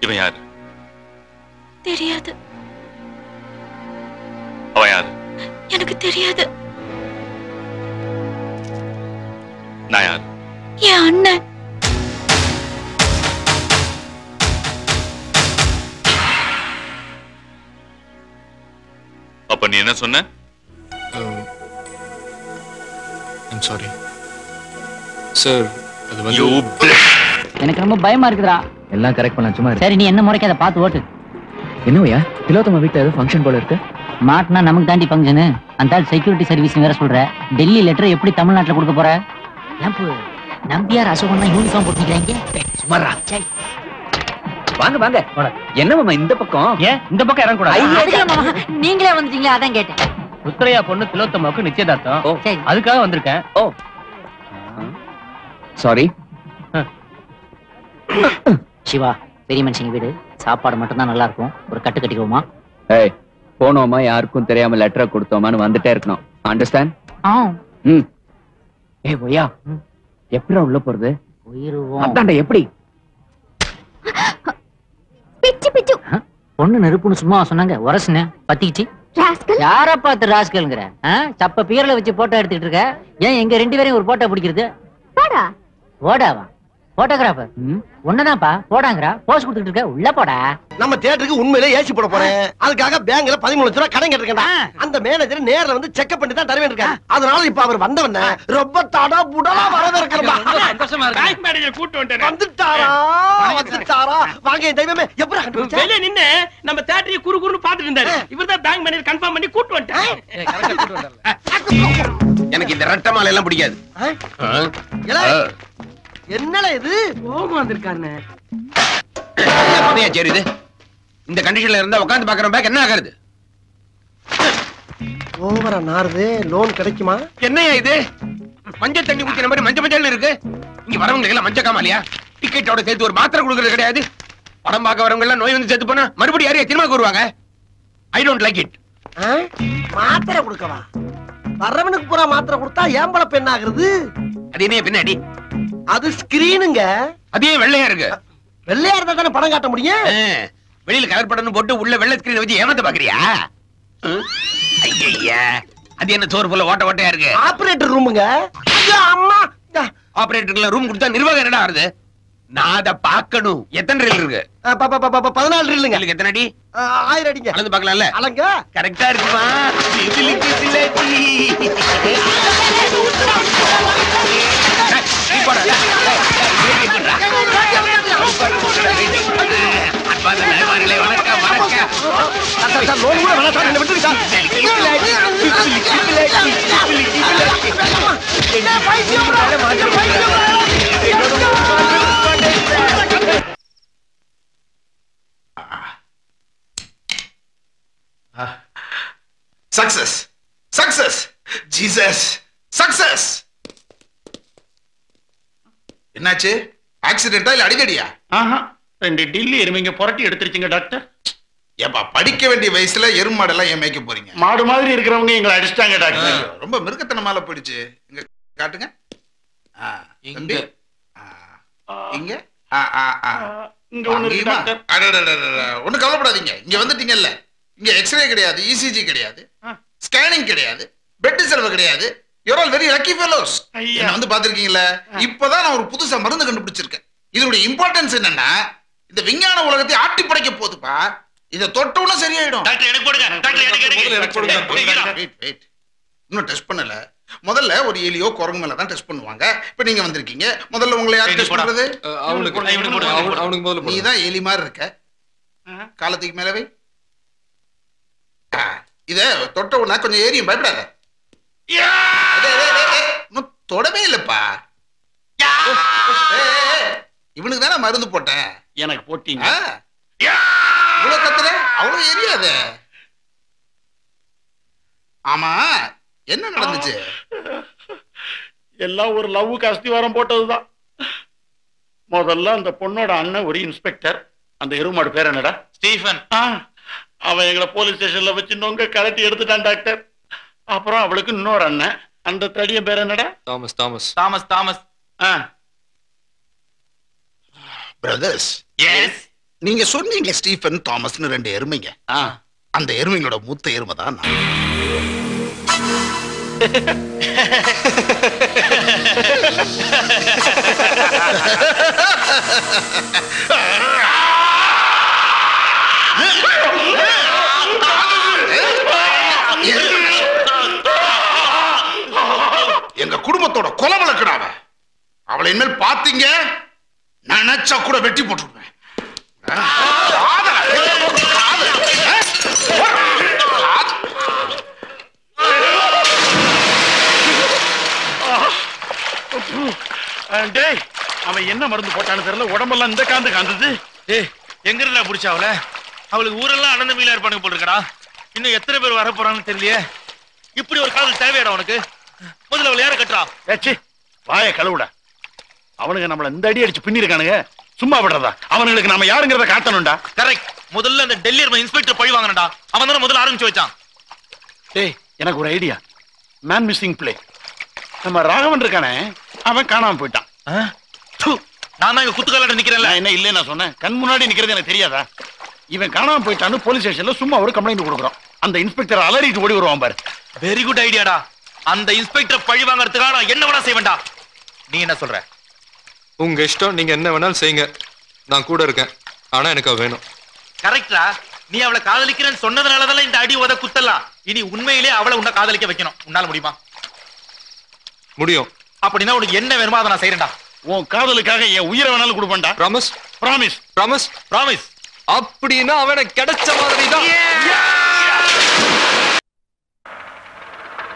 இவன் யாரு? தெரியாது. அவன் யாரு? எனக்கு தெரியாது. நான் யாரு? என் அண்ணன். அப்ப நீ என்ன சொன்ன? I'm sorry sir. அது வந்து எனக்கு ரொம்ப பயமா இருக்குதுடா. எல்லாம் கரெக்ட் பண்ணலாம், சும்மா இரு. சரி, நீ என்ன முறைக்கு அதை பார்த்து ஓட்டு. என்னவையா திலோத்தமா வீட்டுல ஏதோ ஃபங்க்ஷன் போல இருக்கு. மாட்டினா நமக்கு தாண்டி ஃபங்க்ஷனு. அந்த செக்யூரிட்டி சர்வீஸ் வேற சொல்ற. டெல்லி லெட்டர் எப்படி தமிழ்நாட்டுல கொடுக்க போற? நம்பியார் அசோகம்னா யூனிஃபார்ம் போட்டுக்கிறாங்க. சுமாரா வாங்க வாங்க. என்ன மாமா இந்த பக்கம்? ஏன் இந்த பக்கம் இறங்க கூடாது? நீங்களே வந்துட்டீங்களா, அதான் கேட்டேன். உத்தரையா பொண்ணு திலோத்தமாவுக்கு நிச்சயதார்த்தம், அதுக்காக வந்திருக்கேன். ஓ சாரி. சிவா, பெரிய மனுஷங்க வீடு, சாப்பாடு மட்டும் தான் நல்லா இருக்கும். ஒரு கட்டு கட்டிக்குவோமா? ஏய், போனோமா யாருக்கும் தெரியாம லெட்டரை கொடுத்தோமான்னு வந்துட்டே இருக்கணும். அண்டர்ஸ்டாண்ட்? ம். ஏய் போயா, எப்படி உள்ள போறது? அதான்டா எப்படி? பிச்சு பிச்சு. பொண்ணு நெருப்புன்னு சும்மா சொன்னாங்க, உரசுன பத்திக்கிச்சு. யார பார்த்து ராஸ்கல்ங்கிற? சப்ப பீரல வச்சு போட்டோ எடுத்துட்டு இருக்க. ஏன் எங்க 2 பேரையும் ஒரு போட்டோ பிடிக்கிறது? போடாவா? போட்டோகிராஃபர் ஒண்ணுதான்ப்பா. போடாங்கறா, போஸ் கொடுத்துட்டு இருக்க. உள்ள போடா. நம்ம தியேட்டருக்கு உண்மையிலே ஏசி போட போறேன். அதுக்காக பேங்க்ல 13 லட்சம் ரூபாய் கடன் கேட்டிருக்கேன்டா. அந்த மேனேஜர் நேர்ல வந்து செக்அப் பண்ணி தான் தருவேன் இருக்காரு. அதனால இப்ப அவர் வந்தவன ரொம்ப தடா புடலா வரவேற்கிறா. சந்தோஷமா இருக்கு. பேங்க் மேனேஜர் கூட்டி வந்துட்டாரா? வந்துட்டாரா? வாங்க தெய்வமே, எப்பறா கண்டுபிடிச்ச? வெளிய நின்னு நம்ம தியேட்டரை குறுகுறுன்னு பாத்துட்டு இருந்தாரு. இவர்தான் பேங்க் மேனேஜர் கன்ஃபார்ம் பண்ணி கூட்டி வந்துட்டாரு. எனக்கு இந்த ரெட்ட மாலை எல்லாம் பிடிக்காது. என்னடா இது? கோபம் வந்திருக்கானே. சரி, இது இந்த கண்டிஷன்ல இருந்தா உட்கார்ந்து பாக்குற பேக் என்ன ஆகுறது? ஓவரா நாறுது. லோன் கிடைக்குமா? என்னையா இது? மஞ்சள் தண்ணி ஊத்தின மாதிரி மஞ்சள் மஞ்சள்னு இருக்கு. இங்க வரவங்களுக்கு எல்லாம் மஞ்சள் காமாலியா? டிக்கெட்டோட சேர்த்து ஒரு மாத்திரை கொடுக்கறது கிடையாது. படம் பார்க்க வரவங்க எல்லாம் நோய் வந்து சேர்த்து போனா மறுபடியும் யாரையா திரும்ப கூறுவாங்க? I don't like it. மாத்திரை கொடுக்கவா? வரவனுக்கு பூரா மாத்திரை கொடுத்தா ஏம்பள பெண் ஆகுறது. அது என்ன பின்னாடி? அது ஸ்கிரீனுங்க. அதே வெள்ளையா இருக்கு. வெள்ளையா இருந்தா தானே படம் காட்ட முடியும். வெளியில கலர் படம் போட்டு உள்ள வெள்ளை ஸ்கிரீன் வச்சு ஏமாத்த பாக்குறியா? ஐயா, அது என்ன சோறு ஃபுல்லா ஓட்ட ஓட்டையா இருக்கு? ஆபரேட்டர் ரூமுங்க. அம்மா, ஆபரேட்டருக்கு ரூம் கொடுத்தா நிர்வாகம் என்னடா ஆகுது? நான் அதை பார்க்கணும். எத்தனை ரீல் இருக்கு? 14 ரீலுங்க. எத்தனை அடி? 1000 அடிங்க. அளந்து பார்க்கலாம்ல? அளங்க. கரெக்டா இருக்குமா? Success! Success! Jesus! Success! என்னாச்சு? ஆக்சிடென்ட்டா இல்ல அடிக்கடியா? ஆஹா, 2 டில்லி எருமைங்க புரட்டி எடுத்துருச்சுங்க டாக்டர். ஏப்பா, படிக்க வேண்டிய வயசுல எருமாடெல்லாம் ஏன் மேய்க்க போறீங்க? மாடு மாதிரி இருக்கிறவங்க எங்களை அடிச்சிட்டாங்க டாக்டர். ரொம்ப மிருகத்தனமால போயிடுச்சு. இங்க காட்டுங்க. இங்க இங்க இங்க ஒண்ணு இருக்கு டாக்டர். ஒண்ணு கவலைப்படாதீங்க. இங்க வந்துட்டீங்கல்ல, இங்க எக்ஸ்ரே கிடையாது, இசிஜி கிடையாது, ஸ்கேனிங் கிடையாது, பெட் செலவு கிடையாது. You're all very lucky fellows. என்ன வந்து பாத்திருக்கீங்கல்ல? இப்பதான் நான் ஒரு புதுசா மருந்து கண்டுபிடிச்சிருக்கேன். இதோட இம்பார்ட்டன்ஸ் என்னன்னா, இந்த விஞ்ஞான உலகத்தை ஆட்டி படைக்க போகுதுப்பா. இத தொட்டவுடனே சரியாயிடும். டாக்டர் எனக்கு போடுங்க. டாக்டர் எனக்கு போடுங்க. வெயிட். இன்னும் டெஸ்ட் பண்ணல. முதல்ல ஒரு எலியோ குரங்கு மேல தான் டெஸ்ட் பண்ணுவாங்க. இப்ப நீங்க வந்திருக்கீங்க. முதல்ல உங்களை யார் டெஸ்ட் பண்றது? அவனுக்கு முதல்ல நீ தான் எலி மாதிரி இருக்க. காலத்துக்கு மேல வை. இத தொட்ட உடனே கொஞ்சம் ஏரியும், பயப்படாத. தொடவே இல்லப்பா. இவனுக்கு தானே மருந்து போட்டேன். எனக்கு போட்டீங்க. இவ்வளவு கத்துற, அவ்வளவு எரியாது. ஆமா, என்ன நடந்துச்சு? எல்லாம் ஒரு லவ்வுக்கு அஸ்திவாரம் போட்டதுதான். முதல்ல அந்த பொண்ணோட அண்ணன் ஒரு இன்ஸ்பெக்டர். அந்த எருமாடு பேர் என்னடா? ஸ்டீஃபன். அவன் எங்களை போலீஸ் ஸ்டேஷன்ல வச்சு நொங்க கலட்டி எடுத்துட்டான் டாக்டர். அப்புறம் அவளுக்கு இன்னொரு அண்ணன். அந்த தடிய பேர் என்னடா? Thomas Thomas Thomas Thomas. Brothers, நீங்க சொன்னீங்க ஸ்டீஃபன் தாமஸ்னு 2 எருமைங்க. அந்த எருமைங்களோட மூத்த எருமை தான் நான். எங்க குடும்பத்தோட கொலை வழக்குடாவ. அவளை இனிமேல் பாத்தீங்க நினைச்சா கூட வெட்டி போட்டுருவேன். அவன் என்ன மருந்து போட்டான்னு தெரியல, உடம்பெல்லாம் இந்த காந்து காந்தது. எங்க இருந்தா புடிச்சா அவளை? அவளுக்கு ஊரெல்லாம் அனந்த மீலா இருப்பானுங்க போட்டுருக்கா. இன்னும் எத்தனை பேர் வர போறாங்கன்னு தெரியலையே. இப்படி ஒரு காதல் தேவையாடா உனக்கு? முதல்ல அவளை யார கட்டுறா? வாய கழுவுடா. அவனுங்க நம்மள இந்த அடி அடிச்சு பின்னிருக்கானுங்க, சும்மா விடுறதா? அவனுங்களுக்கு நாம யாருங்கிறத காட்டணும்டா. கரெக்ட். முதல்ல அந்த டெல்லி இன்ஸ்பெக்டர் பழி வாங்கணும்டா. அவன் தானே முதல்ல ஆரம்பிச்சு வச்சான். எனக்கு ஒரு ஐடியா. Man missing play. நம்ம ராகவன் இருக்கானே, அவன் காணாம போயிட்டான். நான் தான் இங்க குத்துக்கால நிக்கிறேன்ல. என்ன இல்ல நான் சொன்னேன், கண் முன்னாடி நிக்கிறது எனக்கு தெரியாதா? இவன் காணாம போயிட்டான்னு போலீஸ் ஸ்டேஷன்ல சும்மா ஒரு கம்ப்ளைண்ட் கொடுக்குறோம். அந்த இன்ஸ்பெக்டர் அலறிட்டு ஓடி வருவான் பாரு. வெரி குட் ஐடியாடா. அந்த இன்ஸ்பெக்டர் பழி வாங்கறதுக்காக நான் என்ன வேணா செய்வேன்டா. நீ என்ன சொல்ற? உங்க இஷ்டம், நீங்க என்ன வேணாலும் செய்யுங்க, நான் கூட இருக்கேன். ஆனா எனக்கு அவ வேணும். கரெக்டா? நீ அவளை காதலிக்கிறேன்னு சொன்னதுனாலதான் இந்த அடி உத குத்தலாம். இனி உண்மையிலே அவளை உன்னை காதலிக்க வைக்கணும். உன்னால முடியுமா? முடியும். அப்படின்னா உனக்கு என்ன வேணுமோ அதை நான் செய்யறேன்டா. உன் காதலுக்காக என் உயிரை வேணாலும் கொடுப்பேன்டா. ப்ராமிஸ்? ப்ராமிஸ். ப்ராமிஸ்? ப்ராமிஸ். அப்படின்னா அவனை கிடைச்ச மாதிரி தான்.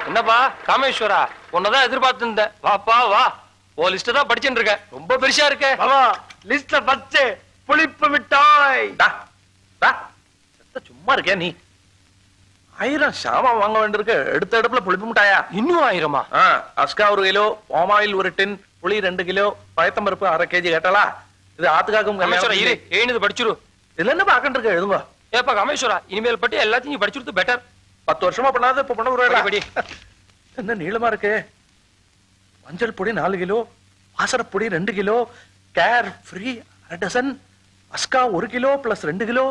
என்னப்பா காமேஸ்வரா, உன்னதான் எதிர்பார்த்து இருந்தேன். வாப்பா வா. ஓ லிஸ்ட் தான் படிச்சுட்டு இருக்க. ரொம்ப பெருசா இருக்க. பாபா லிஸ்ட்ல ஃபர்ஸ்ட் புளிப்பு மிட்டாய். சும்மா இருக்கியா நீ? 1000 சாமான் வாங்க வேண்டியிருக்கு. எடுத்த இடத்துல புளிப்பு மிட்டாயா? இன்னும் 1000மா? அஸ்கா 1 கிலோ, பாம் ஆயில் 1 டின், புளி 2 கிலோ, பயத்தம்பருப்பு 1/2 கேஜி கேட்டாளா? இது ஆத்துக்காக்கும் எழுந்து படிச்சிரு. இதுல என்ன பாக்கண்டு இருக்க? எழுதுங்க. ஏப்பா காமேஸ்வரா, இனிமேல் பட்டி எல்லாத்தையும் படிச்சுட்டு பெட்டர். 10 வருஷமா பண்ணாத இப்ப பண்ண ஒரு என்ன நீளமா இருக்கு? மஞ்சள் பொடி 4 கிலோ, வாசரப்பொடி 2 கிலோ, கேர் ஃப்ரீ 1/2 டசன், அஸ்கா 1 கிலோ பிளஸ் 2 கிலோ,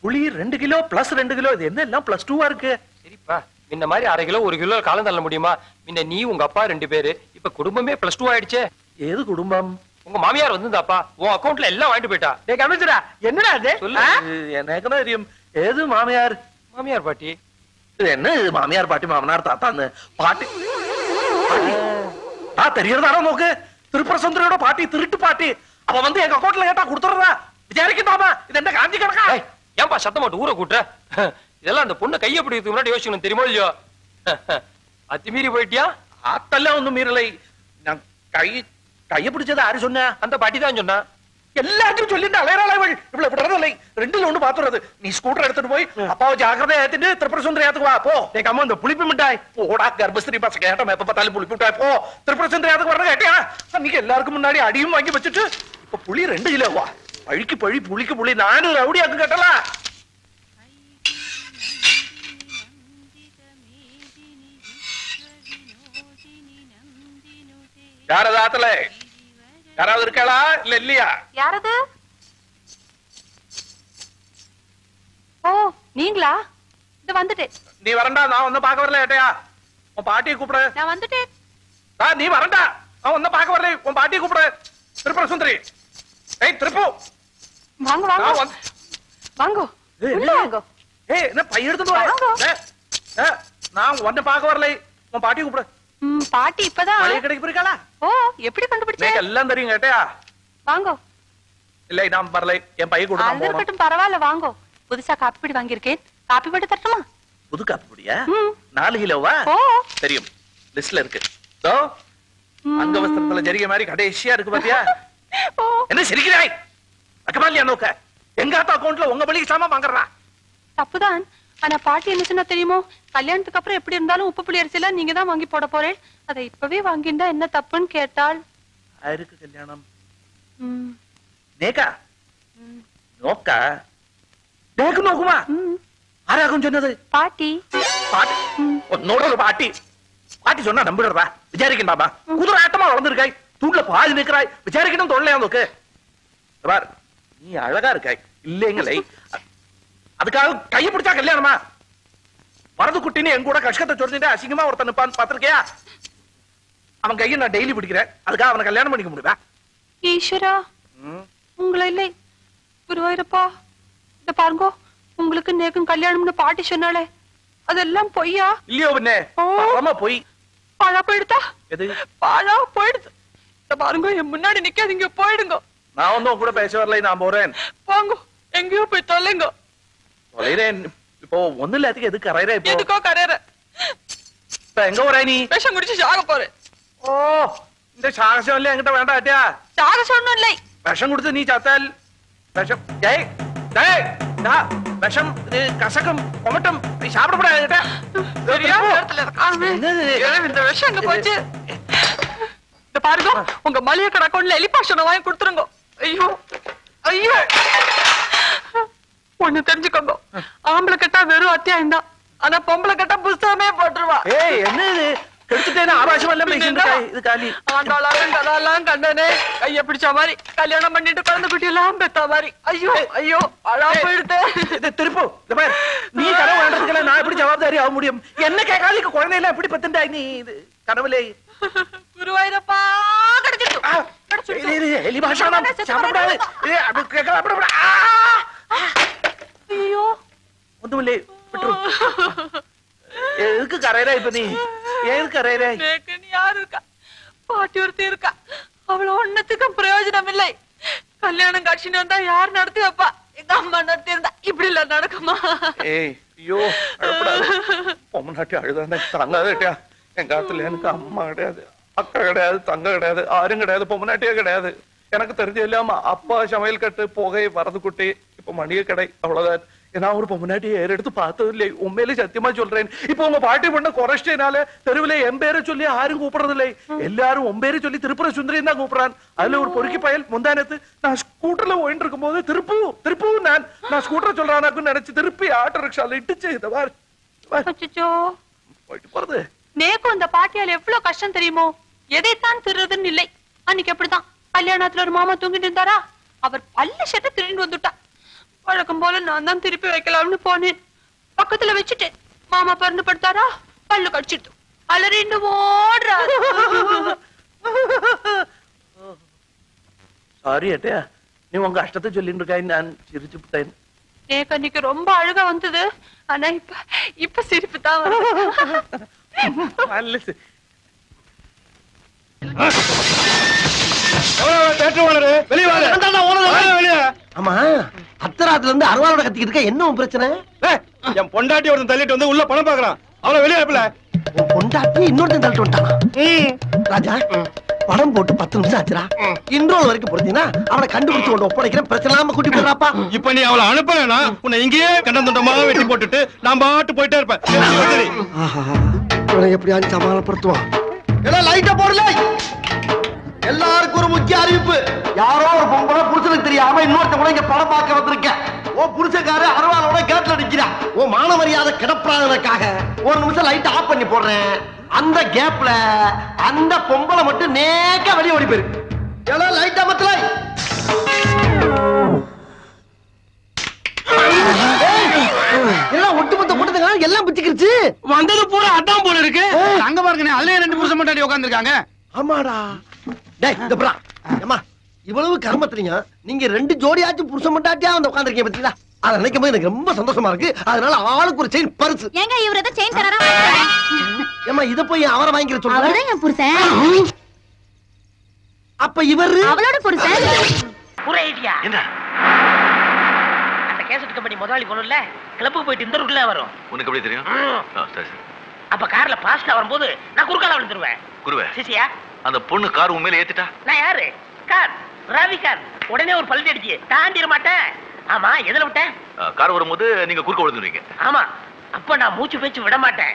புளி 2 கிலோ பிளஸ் 2 கிலோ. இது என்ன எல்லாம் பிளஸ் 2 இருக்கு? சரிப்பா, இந்த மாதிரி 1/2 கிலோ 1 கிலோ காலம் தள்ள முடியுமா? முன்ன நீ உங்க அப்பா 2 பேரு, இப்ப குடும்பமே பிளஸ் 2 ஆயிடுச்சே. ஏது குடும்பம்? உங்க மாமியார் வந்துதாப்பா, உன் அக்கவுண்ட்ல எல்லாம் வாங்கிட்டு போயிட்டா. டேய் கமிச்சரா, என்னடா இது? எனக்கு தெரியும். ஏது மாமியார்? மாமியார் பாட்டி. இது என்ன மாமியார் பாட்டி மாமனார் தாத்தான்னு? பாட்டி தெரியறதானோ நோக்கு. திருப்பரசுந்தரியோட பாட்டி, திருட்டு பாட்டி. அவ வந்து எங்க அக்கௌண்ட்ல கேட்டா கொடுத்துறதா? விசாரிக்கதாமா? இது என்ன காஞ்சி கணக்கா? ஏன்பா சத்தம் போட்டு ஊரை கூட்டுற? இதெல்லாம் அந்த பொண்ணு கையை பிடிக்கிறதுக்கு முன்னாடி யோசிக்கணும், தெரியுமோ இல்லையோ? அத்துமீறி போயிட்டியா? ஆத்தெல்லாம் ஒண்ணும் மீறலை. நான் கையை பிடிச்சது யாரு சொன்ன? அந்த பாட்டி தான் சொன்னா. எல்லாத்தையும் சொல்லிட்டு அலையறாளவள் இவ்வளவு விடுறதில்லை. 2ல 1 பாத்துறது. நீ ஸ்கூட்டர் எடுத்துட்டு போய் அப்பாவை ஜாக்கிரதையா ஏத்திட்டு திருப்பரசுந்தரி ஏத்துக்கு வா. போ. அம்மா இந்த புளிப்பு மிட்டாய் போடா. கர்ப்பஸ்திரி பச கேட்டோம், எப்ப பார்த்தாலும் புளிப்பு மிட்டாய். போ திருப்பரசுந்தரி ஏத்துக்கு வரணும் கேட்டியா? அன்னைக்கு எல்லாருக்கும் முன்னாடி அடியும் வாங்கி வச்சுட்டு இப்ப புளி 2 கிலோவா? பழிக்கு பழி, புளிக்கு புளி. நானும் ரவுடியாக்கு கேட்டல. யாரது ஆத்தல? யாராவது இருக்காளா இல்ல இல்லையா? யாரது? ஓ நீங்களா? இது வந்துட்டேன். நீ வரண்டா. நான் ஒன்னும் பார்க்க வரல. ஏட்டையா உன் பாட்டியை கூப்பிடு. நான் வந்துட்டேன். நீ வரண்டா. நான் ஒன்னும் பார்க்க வரல. உன் பாட்டியை கூப்பிடு. திருப்பர சுந்தரி. ஏய் திருப்பு. வாங்க வாங்க வாங்க உள்ள வாங்க. ஏய் என்ன பை எடுத்துட்டு வா. நான் ஒன்னும் பார்க்க வரல. உன் பாட்டியை கூப்பிடு. பாட்டி இப்பதான் பழைய கடைக்கு போயிருக்காளா? ஓ எப்படி கண்டுபிடிச்சே? எனக்கு எல்லாம் தெரியும். கேட்டியா? வாங்க. இல்ல நான் வரல. என் பைய கூட நான் போறேன். இருக்கட்டும் பரவாயில்ல வாங்க. புதுசா காப்பி பொடி வாங்கியிருக்கேன். காப்பி பொடி தரட்டுமா? புது காப்பி பொடியா? 4 கிலோவா? தெரியும், லிஸ்ட்ல இருக்கு. தோ அங்க வஸ்திரத்துல ஜரிகை மாதிரி கடைசியா இருக்கு பாத்தியா? என்ன சிரிக்கிறாய்? அக்கமாலியா நோக்க எங்க அக்கவுண்ட்ல உங்க பலிக்கு சாமா வாங்குறா? தப்புதான். ஆனா பாட்டி என்ன சொன்னா தெரியுமோ? கல்யாணத்துக்கு அப்புறம் எப்படி இருந்தாலும் உப்பு புளி அரிசி எல்லாம் நீங்க தான் வாங்கி போட போறேன். அதை இப்பவே வாங்கிண்டா என்ன தப்புன்னு கேட்டாள். யாருக்கு கல்யாணம்? நேக்கா நோக்கா? நேக்கு நோக்குமா? ஆராகும் சொன்னது? பாட்டி. பாட்டி உன்னோட ஒரு பாட்டி. பாட்டி சொன்னா நம்பிடுறா? விசாரிக்கணும் பாபா. குதிரை ஆட்டமா வளர்ந்துருக்காய். தூண்ல பாதி நிற்கிறாய். விசாரிக்கணும் தோணலையா நோக்கு? பார் நீ அழகா இருக்காய் இல்லைங்களே. அதுக்காக கையை பிடிச்சா கல்யாணமா? வரது குட்டின்னு என் கூட கஷ்டத்தை சொல்லிட்டு அசிங்கமா ஒருத்தன் நிப்பான்னு பாத்திருக்கியா? அவன் கையை நான் டெய்லி பிடிக்கிறேன், அதுக்காக அவனை கல்யாணம் பண்ணிக்க முடியுமா? ஈஸ்வரா, உங்களை இல்லை குருவாயிரப்பா, இத பாருங்க, உங்களுக்கு நேக்கும் கல்யாணம்னு பாட்டி சொன்னாலே அதெல்லாம் பொய்யா? இல்லையோ பின்ன போய் பாழா போயிடுதா? எது பாழா போயிடுது. இத பாருங்க, என் முன்னாடி நிக்காதீங்க, போயிடுங்க. நான் வந்து கூட பேச வரல, நான் போறேன். போங்க, எங்கேயோ போய் தொலைங்க. தொலைறேன் இப்போ ஒண்ணு இல்லாததுக்கு எதுக்கு கரையற? இப்போ எதுக்கோ கரையற? இப்ப எங்க போற நீ? விஷம் குடிச்சு சாக போறேன். ஓ, இந்த சாகசம் இல்ல என்கிட்ட வேண்டாம் ஆட்டியா? சாகசம் ஒண்ணும் இல்லை. விஷம் குடிச்சு நீ சாத்தால் விஷம் ஜெய் ஜெய் விஷம் கசகம் கொமட்டம் நீ சாப்பிடக்கூடாது என்கிட்ட. சரியா நேரத்துல காணுமே. இந்த விஷம் எங்க போச்சு? இந்த பாருங்க, உங்க மளிகை கடை அக்கௌண்ட்ல எலிபாஷனை வாங்கி கொடுத்துருங்க. ஐயோ ஐயோ, ஒண்ணு தெரிஞ்சுக்கோங்க, ஆம்பளை கட்டா வெறும் அத்தியாயம் தான், ஆனா பொம்பளை கட்டா புஸ்தகமே போட்டுருவா. ஏய் என்ன இது கெடுத்துட்டேன்னு ஆபாசம் எல்லாம் பேசிட்டு இது காலி. ஆண்டாளாலும் கதாலாம் கண்டனே, கைய பிடிச்ச மாதிரி கல்யாணம் பண்ணிட்டு குழந்தை குட்டி எல்லாம் பெத்த மாதிரி. ஐயோ ஐயோ, அழா போயிடுது. இது திருப்பு இந்த பாரு, நீ கனவு வேண்டதுக்கெல்லாம் நான் எப்படி ஜவாப்தாரி ஆக முடியும்? என்ன கேட்காதுக்கு குழந்தை எல்லாம் எப்படி பத்துண்டா நீ? இது கனவுலே குருவாயிரப்பா ஐயோ ஒண்ணுமில்லை, எதுக்கு கரையறா இப்ப நீ? ஏன் கரையறா? யாரு இருக்கா? பாட்டி ஒருத்தி இருக்கா, அவ்வளவு ஒன்னத்துக்கும் பிரயோஜனம் இல்லை. கல்யாணம் காட்சின்னு வந்தா யார் நடத்தி வைப்பா? எங்க அம்மா நடத்தி இருந்தா இப்படி இல்ல நடக்குமா? ஏய் ஐயோ, அழப்படாது. பொம்மநாட்டி அழுதாண்டா தாங்காதட்டியா. எங்க காலத்துல எனக்கு அம்மா கிடையாது, அக்கா கிடையாது, தங்க கிடையாது, ஆரும் கிடையாது, பொம்மநாட்டியே கிடையாது. எனக்கு தெரிஞ்ச இல்லாம அப்பா சமையல் கட்டு, புகை, வரது குட்டி, இப்ப மணிய கடை, அவ்வளவுதான். நான் ஒரு பொம்மநாட்டியை ஏறெடுத்து பார்த்தது இல்லை, உண்மையிலே சத்தியமா சொல்றேன். இப்ப உங்க பாட்டி பண்ண குறைச்சினால தெருவில என் பேரை சொல்லி யாரும் கூப்பிடுறது இல்லை, எல்லாரும் உன் பேரை சொல்லி திருப்புர சுந்தரியும் தான் கூப்பிடுறான். அதுல ஒரு பொறுக்கி பயல் முந்தானத்து நான் ஸ்கூட்டர்ல போயிட்டு இருக்கும் போது திருப்பவும் நான் ஸ்கூட்டர் சொல்றானாக்குன்னு நினைச்சு திருப்பி ஆட்டோ ரிக்ஷால இட்டுச்சு. இத பாரு போயிட்டு போறது. நேக்கும் இந்த பாட்டியால எவ்வளவு கஷ்டம் தெரியுமோ? எதைத்தான் திருறதுன்னு இல்லை. அன்னைக்கு அப்படித்தான் கல்யாணத்துல ஒரு மாமா தூங்கிட்டு இருந்தாரா, அவர் பல்ல சட்டை திருண்டு வந்துட்டா. வழக்கம் போல நான் தான் திருப்பி வைக்கலாம்னு போனேன், பக்கத்துல வச்சுட்டேன். மாமா பறந்து படுத்தாரா, பல்லு கடிச்சிட்டு அலறிண்டு ஓடுறாரு. சாரி அட்டையா, நீ உங்க கஷ்டத்தை சொல்லிட்டு இருக்காய், நான் சிரிச்சு விட்டேன். நேக்கு அன்னைக்கு ரொம்ப அழுக வந்தது, ஆனா இப்ப சிரிப்பு தான் வருது. ஆமா, அத்தராத்துல இருந்து அருவாளோட கத்திக்கிட்டு இருக்க, என்ன பிரச்சனை? என் பொண்டாட்டி ஒருத்தன் தள்ளிட்டு வந்து உள்ள பணம் பாக்குறான், அவளை வெளியே அனுப்பல. பொண்டாட்டி இன்னொருத்தன் தள்ளிட்டு வந்துட்டானா? ராஜா, படம் போட்டு 10 நிமிஷம் ஆச்சுரா, இன்ட்ரோல் வரைக்கும் போறீங்கன்னா அவனை கண்டுபிடிச்சு கொண்டு ஒப்படைக்கிறேன், பிரச்சனை இல்லாம கூட்டி போடுறாப்பா. இப்ப நீ அவளை அனுப்பலனா உன்னை இங்கேயே கண்டந்துண்டமா வெட்டி போட்டுட்டு நான் பாட்டு போயிட்டே இருப்பேன். எப்படியாச்சும் சமாளப்படுத்துவான். லைட்ட போடல. எல்லாருக்கும் ஒரு முக்கிய அறிவிப்பு. யாரோ ஒரு பொம்பளை புருஷனுக்கு தெரியாம இன்னொருத்த கூட இங்க படம் பார்க்க வந்திருக்கேன். ஓ புருஷக்காரு அருவாளோட கேட்ல நிக்கிறா. ஓ மான மரியாதை கிடப்பறாதற்காக ஒரு நிமிஷம் லைட் ஆஃப் பண்ணி போடுறேன். அந்த கேப்ல அந்த பொம்பளை மட்டும் நேக்க வெளிய ஓடி போயிரு. எல்லாம் லைட் அமத்தல. எல்லாம் ஒட்டுமொத்த கூட்டத்துக்கு எல்லாம் பிச்சுக்கிருச்சு. வந்தது பூரா அதான் போல இருக்கு. அங்க பாருங்க, அதுலயே 2 புருஷன் மட்டும் உட்கார்ந்துருக்காங்க. ஆமாடா. டேய் இந்த புறா, அம்மா இவ்வளவு கர்மத்துறீங்க, நீங்க 2 ஜோடியாச்சும் புருஷன் மட்டாட்டியா வந்து உட்கார்ந்திருக்கீங்க பத்தியா? அத நினைக்கும் போது எனக்கு ரொம்ப சந்தோஷமா இருக்கு. அதனால ஆளுக்கு ஒரு செயின் பரிசு. ஏங்க இவர ஏதோ செயின் தரறா? ஏமா இத போய் அவரை வாங்கிக்கிற சொல்றேன். அவர்தான் என் புருஷன். அப்ப இவரு அவளோட புருஷன். ஒரு ஐடியா. என்ன? அந்த கேசட் கம்பெனி முதலாளி போனல கிளப்புக்கு போயிட்டு இந்த ரூட்ல வரும். உனக்கு எப்படி தெரியும்? சரி சரி. அப்ப கார்ல பாஸ்டா வரும்போது நான் குறுக்கால விழுந்துருவேன். குருவே சிசியா, அந்த பொண்ணு கார் உண்மையில ஏத்திட்டா? நான் யாரு? Car Ravi car. உடனே ஒரு பல்டி அடிச்சு தாண்டிட மாட்டேன். ஆமா, எதுல விட்டேன்? கார் வரும்போது நீங்க குறுக்க விழுந்துருவீங்க. ஆமா, அப்ப நான் மூச்சு பேச்சு விட மாட்டேன்.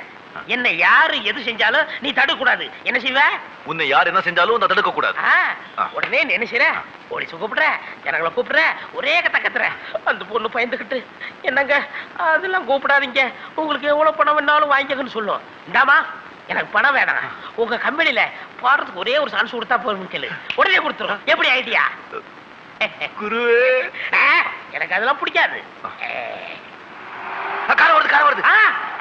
என்ன யாரு எது செஞ்சாலும் நீ தடுக்க கூடாது. என்ன செய்வ? உன்னை யார் என்ன செஞ்சாலும் அந்த தடுக்க கூடாது. உடனே என்ன செய்ற? போலீஸ் கூப்பிடுற, ஜனங்களை கூப்பிடுற, ஒரே கத்த கத்துற. அந்த பொண்ணு பயந்துகிட்டு என்னங்க அதெல்லாம் கூப்பிடாதீங்க, உங்களுக்கு எவ்வளவு பணம் வேணாலும் வாங்கிக்கன்னு சொல்லும். இந்தாமா எனக்கு பணம் வேணாம், உங்க கம்பெனில பாடுறதுக்கு ஒரே ஒரு சான்ஸ் கொடுத்தா போதும் சொல்லு. உடனே கொடுத்துரும். எப்படி ஐடியா? குருவே எனக்கு அதெல்லாம் பிடிக்காது. கார் வருது கார் வருது.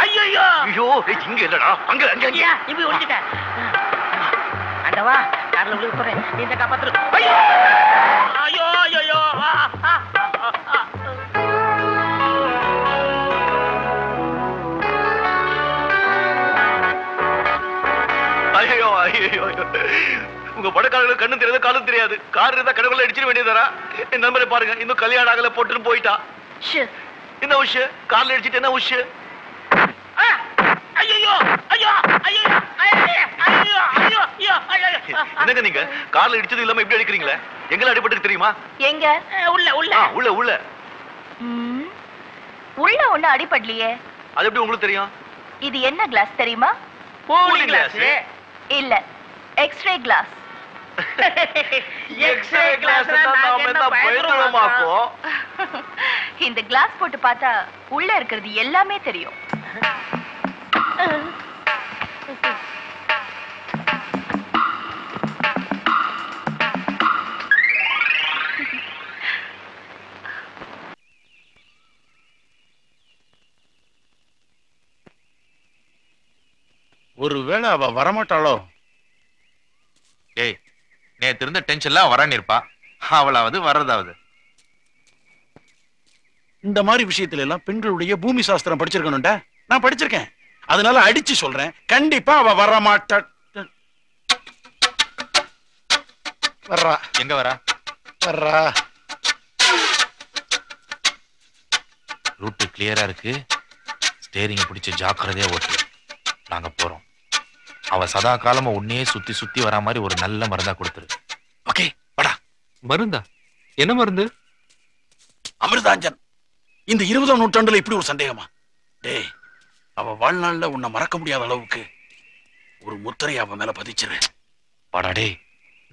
ஐயோ ஐயோ இங்க இல்லடா அங்க அங்க ஐயா இப்படி ஒளிஞ்சுக்க. ஆண்டவா கார்ல விழுக போறேன், நீ இந்த காப்பாத்துரு. ஐயோ ஐயோ ஐயோ ஐயோ ஐயோ உங்க படக்காரங்களுக்கு கண்ணு தெரியாது காலும் தெரியாது. கார் இருந்தா கடவுள அடிச்சிட வேண்டியதாரா? என் நம்பரை பாருங்க, இன்னும் கல்யாணம் ஆகல போட்டுன்னு போயிட்டா. என்ன விஷயம்? கார்ல அடிச்சிட்டு என்ன விஷயம்? ஐயோ ஐயோ ஐயோ ஐயோ ஐயோ ஐயோ என்னங்க நீங்க கார்ல இடிச்சது இல்லாம இப்படி அடிக்கிறீங்களே? எங்க அடிபட்டு தெரியுமா? எங்க? உள்ள உள்ள உள்ள உள்ள உள்ள ஒண்ணு அடிபடலையே. அது எப்படி உங்களுக்கு தெரியும்? இது என்ன கிளாஸ் தெரியுமா? கூலிங் கிளாஸ் இல்ல, எக்ஸ்ரே கிளாஸ். எக்ஸ்ரே கிளாஸ் நாம என்ன பயந்துறோமாக்கோ? இந்த கிளாஸ் போட்டு பார்த்தா உள்ள இருக்கிறது எல்லாமே தெரியும். ஒருவேளை அவ வரமாட்டாளோ? டேய் நேத்து இருந்த டென்ஷன்லாம் வரான்னு இருப்பா, அவளாவது வர்றதாவது. இந்த மாதிரி விஷயத்துல எல்லாம் பெண்களுடைய பூமி சாஸ்திரம் படிச்சிருக்கணும்டா. நான் படிச்சிருக்கேன், அதனால அடிச்சு சொல்றேன், கண்டிப்பா அவ வரமாட்டா. வர்றா. எங்க வரா? வர்றா. ரூட்டு கிளியரா இருக்கு, ஸ்டேரிங்க பிடிச்சு ஜாக்கிரதையா ஓட்டு. நாங்க போறோம். அவ சதா காலமா உன்னையே சுத்தி சுத்தி வரா மாதிரி ஒரு நல்ல மருந்தா கொடுத்துரு. ஓகே வாடா. மருந்தா? என்ன மருந்து? அமிர்தாஞ்சன். இந்த 20ஆம் நூற்றாண்டுல இப்படி ஒரு சந்தேகமா? டேய், அவ வாழ்நாள்ல உன்னை மறக்க முடியாத அளவுக்கு ஒரு முத்திரையை அவ மேல பதிச்சிரு. வாடா டேய்,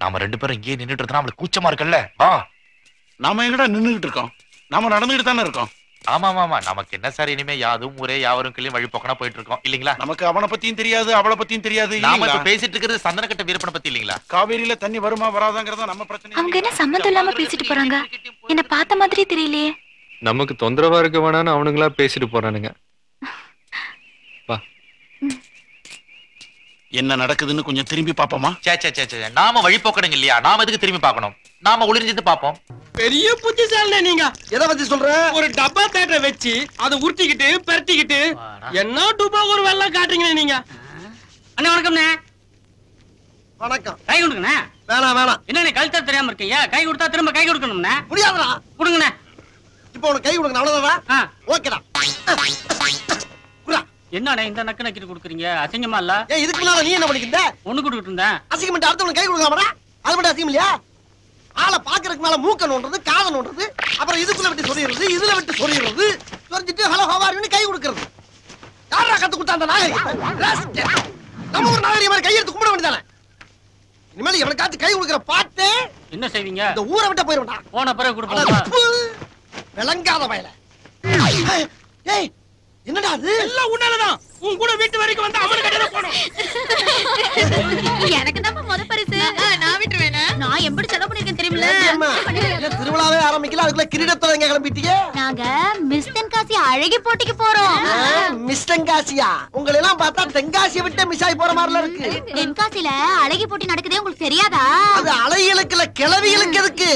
நாம 2 பேரும் இங்கே நின்னுட்டு இருந்தா அவளுக்கு கூச்சமா இருக்குல்ல? வா. நாம எங்கடா நின்னுகிட்டு இருக்கோம்? நாம நடந்துகிட்டு தானே இருக்கோம். ஆமா ஆமா, நமக்கு என்ன சார் இனிமே யாதும் ஊரே யாவரும் கிளியும் வழிபோக்கனா போயிட்டு இருக்கோம் இல்லீங்களா? நமக்கு அவனை பத்தியும் தெரியாது, அவளை பத்தியும் தெரியாது. நாம இப்ப பேசிட்டு இருக்கிறது சந்தனக்கட்ட வீரப்பனை பத்தி இல்லீங்களா? காவேரியில தண்ணி வருமா வராதாங்கிறத நம்ம பிரச்சனை. அவங்க என்ன சம்மந்தம் இல்லாம பேசிட்டு போறாங்க? என்ன பார்த்த மாதிரி தெரியலையே. நமக்கு தொந்தரவா இருக்க வேணான்னு அவனுங்களா பேசிட்டு போறானுங்க. வா. என்ன நடக்குதுன்னு கொஞ்சம் திரும்பி பாப்போமா? சே நாம வழிபோக்கணுங்க இல்லையா? நாம எதுக்கு திரும்பி பார்க்கணும்? நாம ஒளிஞ்சிருந்து பாப்போம். பெரிய புத்திசாலி நீங்க. எதை பத்தி சொல்ற? ஒரு டப்பா தேட்டரை வச்சு அதை உருட்டிக்கிட்டு பெரட்டிக்கிட்டு என்ன டூபா ஒரு வெள்ளம் காட்டுறீங்க நீங்க. அண்ணா வணக்கம்ண்ணே. வணக்கம். கை கொடுங்கண்ணே. வேணாம் வேணாம். என்ன கழுத்தா தெரியாம இருக்கீங்க? கை கொடுத்தா திரும்ப கை கொடுக்கணும்ண்ணே. முடியாதுடா. கொடுங்கண்ணே. இப்போ உனக்கு கை கொடுங்க அவ்வளவுதான். ஓகேடா. என்னண்ணே இந்த நக்கு நக்கிட்டு கொடுக்குறீங்க? அசிங்கமா இல்ல? ஏன் இதுக்கு முன்னால நீ என்ன பண்ணிக்கிட்ட? ஒண்ணு கொடுத்துட்டு இருந்தேன். அசிங்கமெண்ட் அடுத்தவனுக்கு கை கொடுக்காமடா? அது மட்டும் அசிங்கம் இல்லையா? ஆளை பாக்குறதுக்கு மேல மூக்க நோண்டுறது, காதை நோண்டுறது, அப்புறம் இதுக்குள்ள விட்டு சொறியிறது, இதுல விட்டு சொறியிறது, சொரிஞ்சிட்டு ஹலோ ஹவாரின்னு கை கொடுக்கறது. யாரா கத்து கொடுத்தா அந்த நாகரிகத்தை? நம்ம ஒரு நாகரிகம் மாதிரி கையெடுத்து கும்பிட வேண்டியதானே? இனிமேல் எவனுக்காச்சும் கை கொடுக்குற பாட்டு என்ன செய்வீங்க? இந்த ஊரை விட்ட போயிருவா. போன பிறகு கொடுப்போம். விளங்காத வயல. ஏய் என்னடா அது? எல்லாம் உன்னாலதான். உன் கூட வீட்டு வரைக்கும் வந்து அவன கடையில போணும். எனக்கு தான் முத பரிசு. நான் விட்டுவேனா? நான் எப்படி செலவு பண்ணிருக்கேன் தெரியுமில? திருவிழாவே ஆரம்பிக்கல, அதுக்குள்ள கிரீடத்தோட எங்க கிளம்பிட்டீங்க? நாங்க மிஸ் தென்காசி அழகி போட்டிக்கு போறோம். மிஸ் தென்காசியா? உங்களை எல்லாம் பார்த்தா தென்காசியை விட்டு மிஸ் ஆகி போற மாதிரில இருக்கு. தென்காசில அழகி போட்டி நடக்குதே உங்களுக்கு தெரியாதா? அது அழகிகளுக்கு இல்ல, கிளவிகளுக்கு எதுக்கு?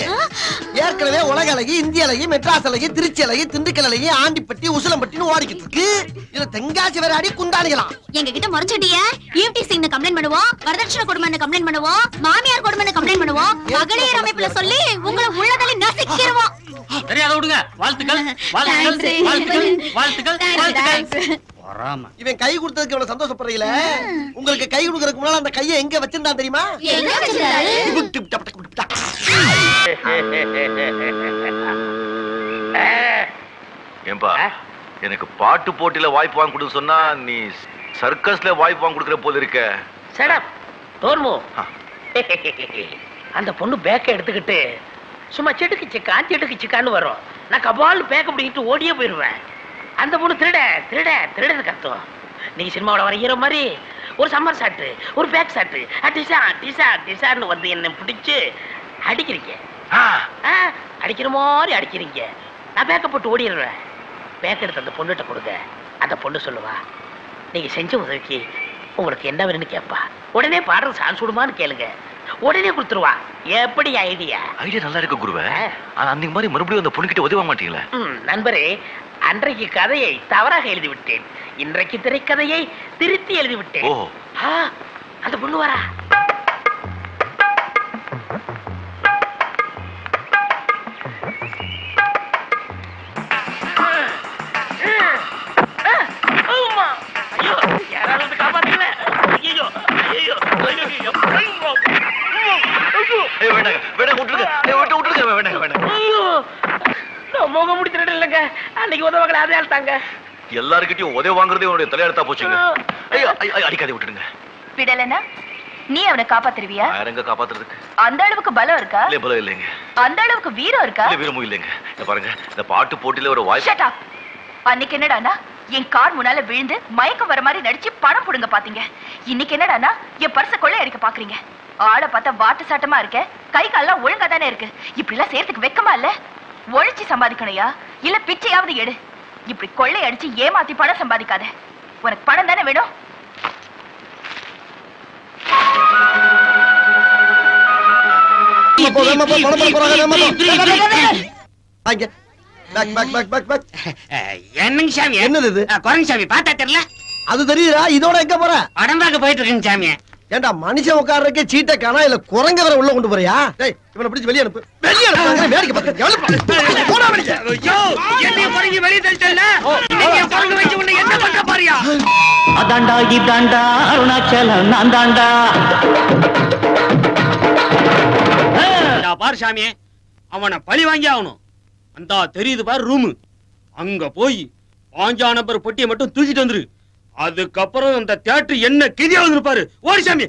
ஏற்கனவே உலக அழகி, இந்திய அழகி, மெட்ராஸ் அழகி, திருச்சி அழகி, திண்டுக்கல் அழகி, ஆண்டிப்பட்டி, உசிலம்பட்டின்னு ஓடிக்கிட்டு இருக்கு. இதுல தென்காசி வேற அடி குண்டானிக்கலாம். எங்க கிட்ட முறைச்சிட்டிய ஈவ்டி சிங் கம்ப்ளைண்ட் பண்ணுவோம், வரதட்சணை கொடுமைன்னு கம்ப்ளைண்ட் பண்ணுவோம், மாமியார் கொடுமைன்னு கம்ப்ளைண்ட் பண்ணுவோம், மகளிர் அமைப்புல சொல்லி உங்களை உள்ளதள்ளி நசுக்கிடுவோம். தெரியாத விடுங்க. வாழ்த்துக்கள் வாழ்த்துக்கள் வாழ்த்துக்கள் வாழ்த்துக்கள் வாழ்த்துக்கள். இவன் கை கொடுத்ததுக்கு இவ்வளவு சந்தோஷப்படுறீங்கள? உங்களுக்கு கை கொடுக்கறதுக்கு முன்னால அந்த கையை எங்க வச்சிருந்தா தெரியுமா? எங்க வச்சிருந்தாரு? ஏம்பா, எனக்கு பாட்டு போட்டியில வாய்ப்பு வாங்கி கொடுக்க சொன்னா நீ சர்க்கஸ்ல வாய்ப்பு வாங்கி கொடுக்கற போல இருக்க. சடப் தோர்மு. அந்த பொண்ணு பேக்க எடுத்துக்கிட்டு சும்மா செடுக்கு சிக்கான்னு வரும். நான் கபால் பேக்க பிடிக்கிட்டு ஓடியே போயிடுவேன். அந்த பொண்ணு திருடன்னு கத்தும். நீங்க சினிமாவோட வர ஹீரோ மாதிரி ஒரு சம்மர் சாட்டு, ஒரு பேக் சாட்டு, டிசான்னு வந்து என்ன பிடிச்சு அடிக்கிறீங்க. அடிக்கிற மாதிரி அடிக்கிறீங்க. நான் பேக்க போட்டு ஓடிடுவேன். பேக் எடுத்து அந்த பொண்ணுகிட்ட கொடுங்க. அந்த பொண்ணு சொல்லுவா, நீங்க செஞ்ச உதவிக்கு உங்களுக்கு என்ன வேணும்னு கேட்பா. உடனே பாடுறது சான்ஸ் விடுமான்னு கேளுங்க, உடனே கொடுத்துருவா. எப்படி ஐடியா? ஐடியா நல்லா இருக்கு குருவே. ஆனா அந்த மாதிரி மறுபடியும் அந்த பொண்ணுகிட்ட உதவ மாட்டீங்களா? நண்பரே, அன்றைக்கு கதையை தவறாக எழுதிவிட்டேன். இன்றைக்கு திரைக்கதையை திருத்தி எழுதிவிட்டேன். அந்த பொண்ணு வரா. யாராவது காப்பாத்துங்களே. ஐயோ ஐயோ ஐயோ முகம் முடிச்சிட்டு இல்லைங்க. அன்னைக்கு உதவங்களை அதே ஆள்தாங்க. எல்லாருக்கிட்டையும் உதவி வாங்குறதே உன்னுடைய தலையெழுத்தா போச்சுங்க. அடிக்காதே விட்டுடுங்க. விடலனா நீ அவனை காப்பாத்துருவியா? யாரங்க காப்பாத்துறதுக்கு? அந்த அளவுக்கு பலம் இருக்கா? இல்ல பலம் இல்லைங்க. அந்த அளவுக்கு வீரம் இருக்கா? இல்ல வீரமும் இல்லைங்க. இத பாருங்க, இந்த பாட்டு போட்டியில ஒரு வாய்ஸ். Shut up. அன்னைக்கு என்னடானா என் கார் முன்னால விழுந்து மயக்கம் வர மாதிரி நடிச்சு பணம் புடுங்க பாத்தீங்க. இன்னைக்கு என்னடானா என் பர்ச கொள்ளை அடிக்க பாக்குறீங்க. ஆளை பார்த்தா வாட்டு சாட்டமா இருக்க, கை கால்லாம் ஒழுங்கா தானே இருக்கு. இப்படி எல்லாம் சேர்த்துக்கு வெக்கமா இல்ல? ஒழிச்சு சம்பாதிக்கணையா இல்ல பிச்சையாவது எடு. இப்படி கொள்ளை அடிச்சு ஏமாத்தி பணம் சம்பாதிக்காத. உனக்கு பணம் தானே வேணும். என்னங்க சாமி? என்னது இது? குரங்கு சாமி பார்த்தா தெரியல. அது தெரியுதா? இதோட எங்க போற? படம் பார்க்க போயிட்டு இருக்கேன் சாமி. ஏண்டா மனுஷன் உட்கார்றதுக்கே சீட்டை காணா, இல்ல குரங்க வர உள்ள கொண்டு போறியா? டேய் இவனை பிடிச்சு வெளிய அனுப்பு. வெளிய அனுப்பு. வேடிக்கை பார்த்து எவ்வளவு போடா வெளிய. ஐயோ என்னைய குரங்கு வெளிய தள்ளிட்டல. நீங்க குரங்கு வச்சு உன்னை என்ன பண்ண பாரியா? அதாண்டா இதாண்டா அருணாச்சலம் நான் தாண்டா. பாரு சாமி, அவனை பழி வாங்கி ஆகணும். அந்த தெரியுது பாரு ரூமு, அங்க போய் 5 நம்பர் பொட்டியை மட்டும் தூக்கிட்டு வந்துரு. அதுக்கப்புறம் அந்த தியேட்டர் என்ன கிதியா வந்துருப்பாரு. ஓடி சாமி.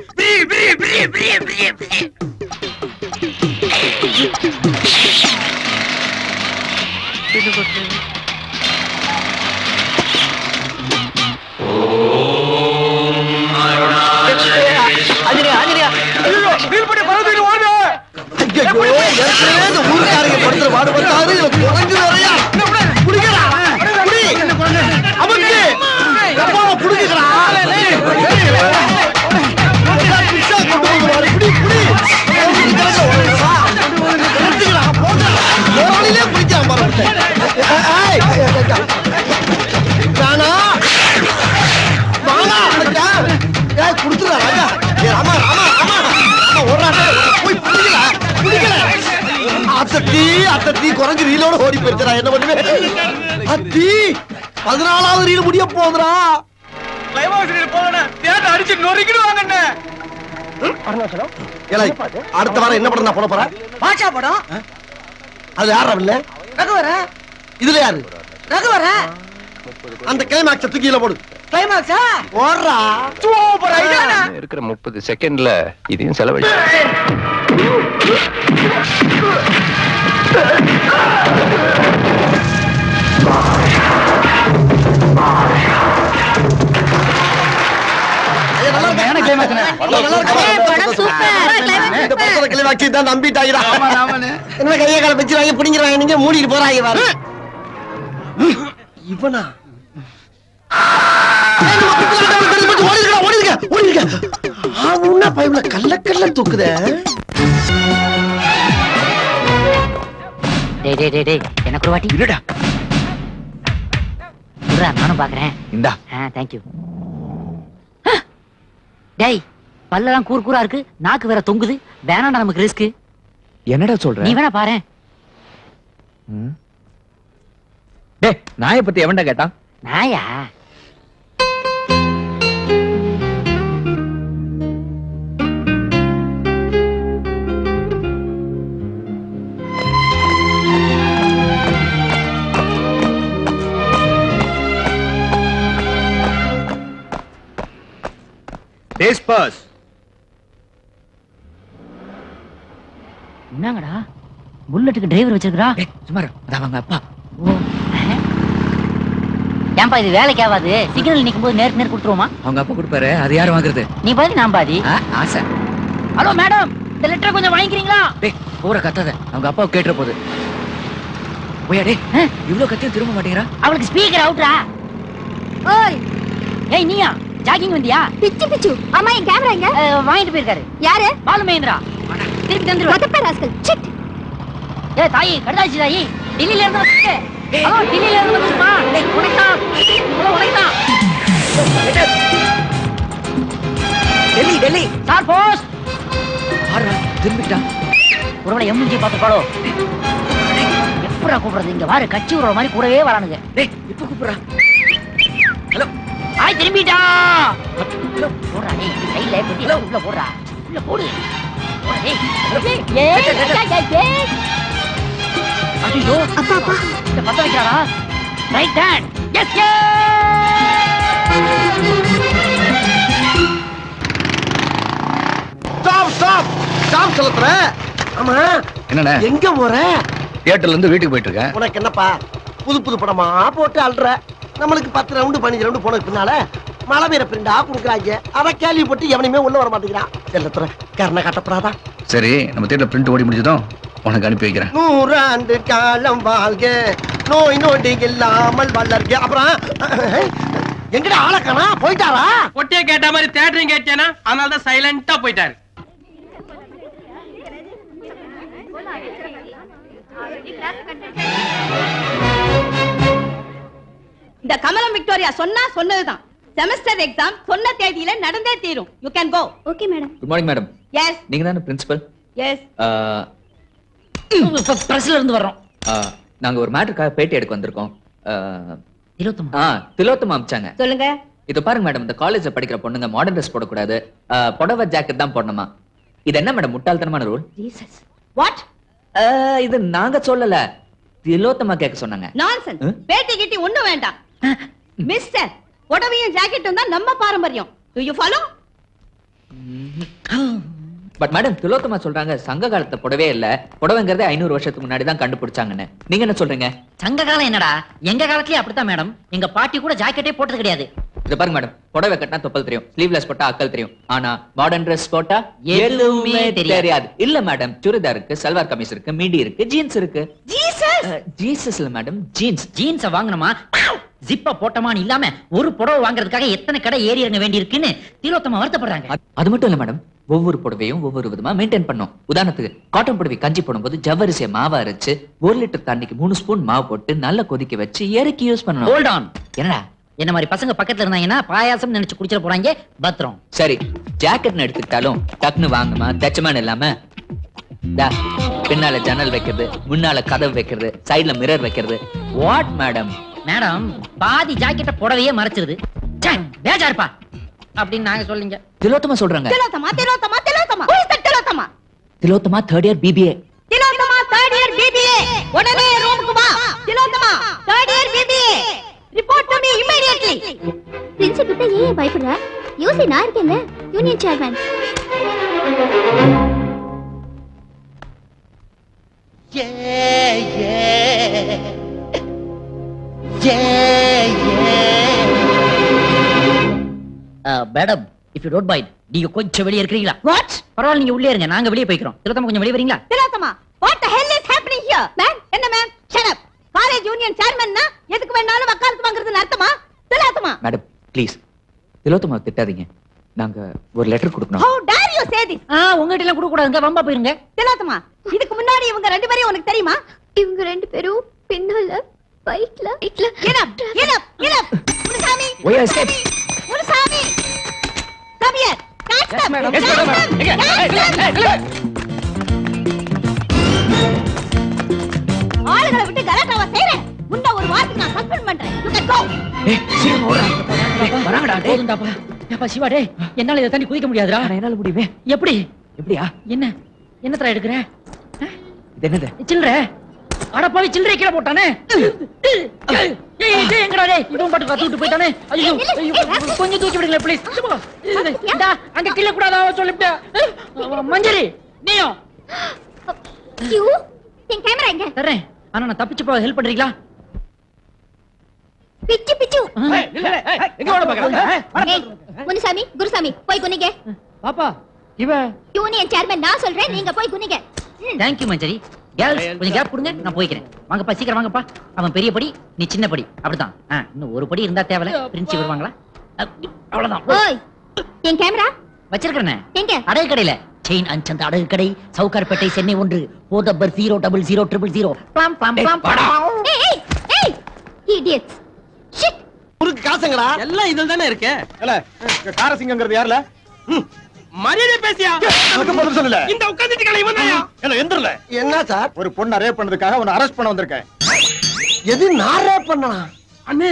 ஊருக்காரங்க படுத்துற பாடு பார்த்தாரு. குரங்கு வரையா புடிக்கிறா. அமுக்கு அப்பாவை புடிக்கிறா. அத்தி குறைஞ்சு ரீலோட ஓடி போயிருச்சா? என்ன பண்ணுவேன்? அத்தி 14வது ரீல் முடிய போகுதுடா. அடிச்சு நொறுக்கிடுவாங்க. அடுத்த வாரம் என்ன படம் நான் போட போறேன்? பாஷா படம். அது யாரா இல்ல? ரகுவர. இதுல யாரு? ரகுவர. அந்த கிளைமாக்ஸ் தூக்கில போடு. கிளைமாக்ஸா? ஓடுறா. Super idea. இருக்கிற 30 செகண்ட்ல இதையும் செலவழி. நம்பிட்டாங்க. கையை கால வச்சிருவாங்க, பிடிங்கிறாங்க, நீங்க மூடிட்டு போறாங்க. இவனா கல்ல கல்ல தூக்குத. எனக்கு ஒரு வாட்டி இருடா. நானும் பாக்குறேன். இந்தா. தேங்க்யூ. டேய் பல்லெல்லாம் கூர் கூரா இருக்கு, நாக்கு வேற தொங்குது. வேணாண்டா நமக்கு ரிஸ்க். என்னடா சொல்ற? நீ வேணா பாரு. டேய் நாயை பத்தி எவன்டா கேட்டான்? நாயா? என்னங்கடா புல்லட்டுக்கு டிரைவர் வச்சிருக்கா? சுமார் அவங்க அப்பா. ஏன்பா இது வேலைக்கு ஆகாது. சிக்னல் நிக்கும் போது நேருக்கு நேர் கொடுத்துருவோமா? அவங்க அப்பா கொடுப்பாரு. அது யாரு வாங்குறது? நீ பாதி நான் பாதி. ஆசை. ஹலோ மேடம், இந்த லெட்டரை கொஞ்சம் வாங்கிக்கிறீங்களா? டேய் ஊரை கத்தாத, அவங்க அப்பாவை கேட்டுற போகுது. போயாடே இவ்ளோ கத்தியும் திரும்ப மாட்டேங்கிறா. அவளுக்கு ஸ்பீக்கர் அவுட்ரா. ஓய் ஏய் நீயா ஜாகிங் வந்தியா? பிச்சு பிச்சு. அம்மா என் கேமரா எங்க? வாங்கிட்டு போயிருக்காரு. யாரு? பாலு மகேந்திரா. திருப்பி தந்துரு. மதப்ப ராஸ்கல். சிட். ஏய் தாயி கடதாச்சி தாயி டெல்லில இருந்து வந்து. ஹலோ டெல்லில இருந்து வந்துமா? டேய் உனக்கா? ஹலோ உனக்கா? டெல்லி டெல்லி. Sir post. ஆறா திரும்பிட்டா. ஒருவேளை எம்ஜி பார்த்து பாடோ. எப்படா கூப்பிடுறது? இங்க வாரு கட்சி உறவு மாதிரி கூடவே வரானுங்க. டேய் இப்ப கூப்பிடுறா. ஹலோ ஆய் திரும்பிட்டா. ஹலோ போடா டேய் கையில பெட்டில உள்ள போடுறா. உள்ள போடு. ஐயோ அப்பா அப்பா இந்த பத்த வைக்கிறாரா? Right hand. Yes yes. Stop stop stop சொல்லுற. ஆமா என்னண்ணே எங்க போற? தியேட்டர்ல இருந்து வீட்டுக்கு போயிட்டு இருக்கேன். உனக்கு என்னப்பா புது புது படமா போட்டு அல்ற. நம்மளுக்கு 10 ரவுண்டு 15 ரவுண்டு போனதுக்கு பின்னால மழை பெய்ய பிரிண்டா கொடுக்குறாங்க. அதை கேள்விப்பட்டு எவனையுமே உள்ள வர மாட்டேங்கிறான். செல்லத்துற கரணை காட்டப்படாதா? சரி நம்ம தியேட்டர் பிரிண்ட் ஓடி முடிஞ்சதும் உனக்கு அனுப்பி வைக்கிறேன். 100 ஆண்டு காலம் வாழ்க நோய் நொடி இல்லாமல் வளர்க. அப்புறம் எங்கடா ஆளக்கானா போயிட்டாரா? பொட்டிய கேட்ட மாதிரி தியேட்டரையும் கேட்டேனா, அதனால தான் சைலண்டா போயிட்டாரு. இந்த கமலம் விக்டோரியா சொன்னதுதான். செமஸ்டர் எக்ஸாம் சொன்ன தேதியில நடந்தே தீரும். You can go. Okay madam. Good morning madam. Yes. நீங்க தானே பிரின்சிபல்? எஸ். பிரஸ்ல இருந்து வர்றோம். நாங்க ஒரு மேட்டருக்காக பேட்டி எடுக்க வந்திருக்கோம். திலோத்தமா. திலோத்தமா அமிச்சாங்க. சொல்லுங்க. இது பாருங்க மேடம், இந்த காலேஜ்ல படிக்கிற பொண்ணுங்க மாடர்ன் ட்ரெஸ் போடக்கூடாது, புடவை ஜாக்கெட் தான் போடணுமா. இது என்ன மேடம் முட்டாள்தனமான ரூல்? ஜீசஸ். வாட்? இது நாங்க சொல்லல, திலோத்தமா கேட்க சொன்னாங்க. நான்சென்ஸ். பேட்டி கிட்டி ஒண்ணும் வேண்டாம். மிஸ்டர், புடவையும் ஜாக்கெட்டும் தான் நம்ம பாரம்பரியம். To you follow? But madam Tilottama சொல்றாங்க சங்க காலத்துல புடவே இல்ல, புடவைங்கிறதே 500 வருஷத்துக்கு முன்னாடி தான் கண்டுபிடிச்சாங்கன்னு. நீங்க என்ன சொல்றீங்க? சங்க காலம் என்னடா, எங்க காலத்திலேயே அப்படித்தான் மேடம். எங்க பாட்டி கூட ஜாக்கெட்டே போட்டது கிடையாது. இது பாருங்க மேடம், புடவை கட்டினா தொப்பல் தெரியும், ஸ்லீவ்லெஸ் போட்டா அக்கல் தெரியும், ஆனா மாடர்ன் Dress போட்டா எதுவுமே தெரியாது. இல்ல மேடம், சுடிதார் இருக்கு, சல்வார் கமீஸ் இருக்கு, மிடி இருக்கு, ஜீன்ஸ் இருக்கு. ஜீசஸ் இல்ல மேடம், ஜீன்ஸ். ஜீன்ஸ வாங்கணுமா ஜிப்பா போட்டமான்னு இல்லாம ஒரு புடவை வாங்குறதுக்காக எத்தனை கடை ஏறி இறங்க வேண்டி இருக்குன்னு திலோத்தமா வருத்தப்படுறாங்க. அது மட்டும் இல்ல மேடம், ஒவ்வொரு புடவையும் ஒவ்வொரு விதமா மெயின்டைன் பண்ணும். உதாரணத்துக்கு காட்டன் புடவை கஞ்சி போடும்போது ஜவ்வரிசியை மாவா அரைச்சு 1 லிட்டர் தண்ணிக்கு 3 ஸ்பூன் மாவு போட்டு நல்லா கொதிக்க வச்சு இறக்கி யூஸ் பண்ணணும். Hold on. என்னடா என்ன மாதிரி பசங்க பக்கத்துல இருந்தாங்கன்னா பாயாசம் நினைச்சு குடிச்சிட போறாங்க. பத்திரம். சரி, ஜாக்கெட்னு எடுத்துக்கிட்டாலும் டக்குன்னு வாங்குமா தச்சமான இல்லாம பின்னால ஜன்னல் வைக்கிறது, முன்னால கதவு வைக்கிறது, சைடுல மிரர் வைக்கிறது. What madam? மேடம் பாதி ஜாக்கெட்ட புடவையே மறைச்சிருது. பேஜாருப்பா அப்படின்னு நாங்க சொல்லிங்க. திலோத்தமா சொல்றாங்க. Tilottama Tilottama Tilottama. Who is that Tilottama? Tilottama 3rd year BBA. Tilottama 3rd year BBA. உடனே ரூமுக்கு வா. Tilottama 3rd year BBA. Report to me immediately. Principal கிட்ட ஏன் பயப்படுற? யூசி நான் இருக்கேன்ல, union chairman. Madam if you don't mind நீங்க கொஞ்சம் வெளிய இருக்கீங்களா? What? பரவாயில்லை, நீங்க உள்ளே இருங்க, நாங்க வெளிய போய்க்கிறோம். திலோத்தமா கொஞ்சம் வெளிய வரீங்களா? Tilottama, what the hell is happening here? Man, என்ன man? Shut up. College union சேர்மன்னா எதுக்கு வேணாலும் வக்காலத்து வாங்குறதுன்னு அர்த்தமா? திலோத்தமா. மேடம் ப்ளீஸ் திலோத்தமா திட்டாதீங்க, நாங்க ஒரு லெட்டர் கொடுக்கணும். How dare you say this? உங்ககிட்ட எல்லாம் கொடுக்க கூடாதுங்க, வம்பா போயிருங்க. திலோத்தமா, இதுக்கு முன்னாடி இவங்க 2 பேரையும் உனக்கு தெரியுமா? இவங்க 2 பேரும் பின்னால பைக்ல Munusamy Why I said? Munusamy சபியர் catch them. Yes madam. ஆளுகளை விட்டு கலாட்டாவா செய்றேன். முன்ன ஒரு வாரத்துக்கு நான் சஸ்பெண்ட் பண்றேன். You can go. சீக்கிரம் ஓடுடா. வராங்கடா. போதும்டாப்பா. ஏப்பா சிவா டேய், என்னால இத தாண்டி குதிக்க முடியாதுடா. என்னால முடியுமே. எப்படி? எப்படியா? என்னத்ரா எடுக்கற? இது என்னது? சில்லற. அட பாவி, சில்லறை கீழ போட்டானே. ஏய் எங்கடா டேய், இதுவும் பாட்டு கத்து விட்டு போய்ட்டானே. ஐயோ கொஞ்சம் தூக்கி விடுங்க ப்ளீஸ். இந்தா அங்க கீழ கூடாதா சொல்லிட்டேன். மஞ்சரி நீயோ? யூ என் கேமரா எங்க? தரேன், ஆனா நான் தப்பிச்சு போக ஹெல்ப் பண்றீங்களா? பிச்சு பிச்சு. எங்க ஓட பாக்குற? முனுசாமி குருசாமி போய் குனிங்க. பாப்பா இவ யூனியன் சேர்மன் நான் சொல்றேன், நீங்க போய் குனிங்க. தேங்க் யூ மஞ்சரி. கொஞ்சம் கேப் கொடுங்க, நான் போய்க்கிறேன். வாங்கப்பா, சீக்கிரம் வாங்கப்பா. அவன் பெரிய படி, நீ சின்ன படி, அப்படிதான். இன்னும் ஒரு படி இருந்தா தேவல. பிரின்சி வருவாங்களா? அவ்வளவுதான். ஓய், என் கேமரா வச்சிருக்கேன். எங்க? அடகு கடையில. செயின் அஞ்சந்த அடகு கடை, சவுகார்பேட்டை, சென்னை 1, போன் நம்பர் 0000000. பாம் பாம் பாம் பாம். ஏய் ஏய் இடியட்ஸ். ஷிட். உருக்கு காசுங்கடா. எல்லாம் இதில் தானே இருக்கு. ஏல, காரசிங்கங்கிறது யாருல? மரியாதை பேசியா? அதுக்கு பதில் சொல்லல. இந்த உட்கார்ந்துட்டு கலை இவன்தாயா? ஏல எந்திரல. என்ன சார்? ஒரு பொண்ண ரேப் பண்ணதுக்காக உன்னை அரெஸ்ட் பண்ண வந்திருக்கேன். எது நான் ரேப் பண்ணனா? அண்ணே,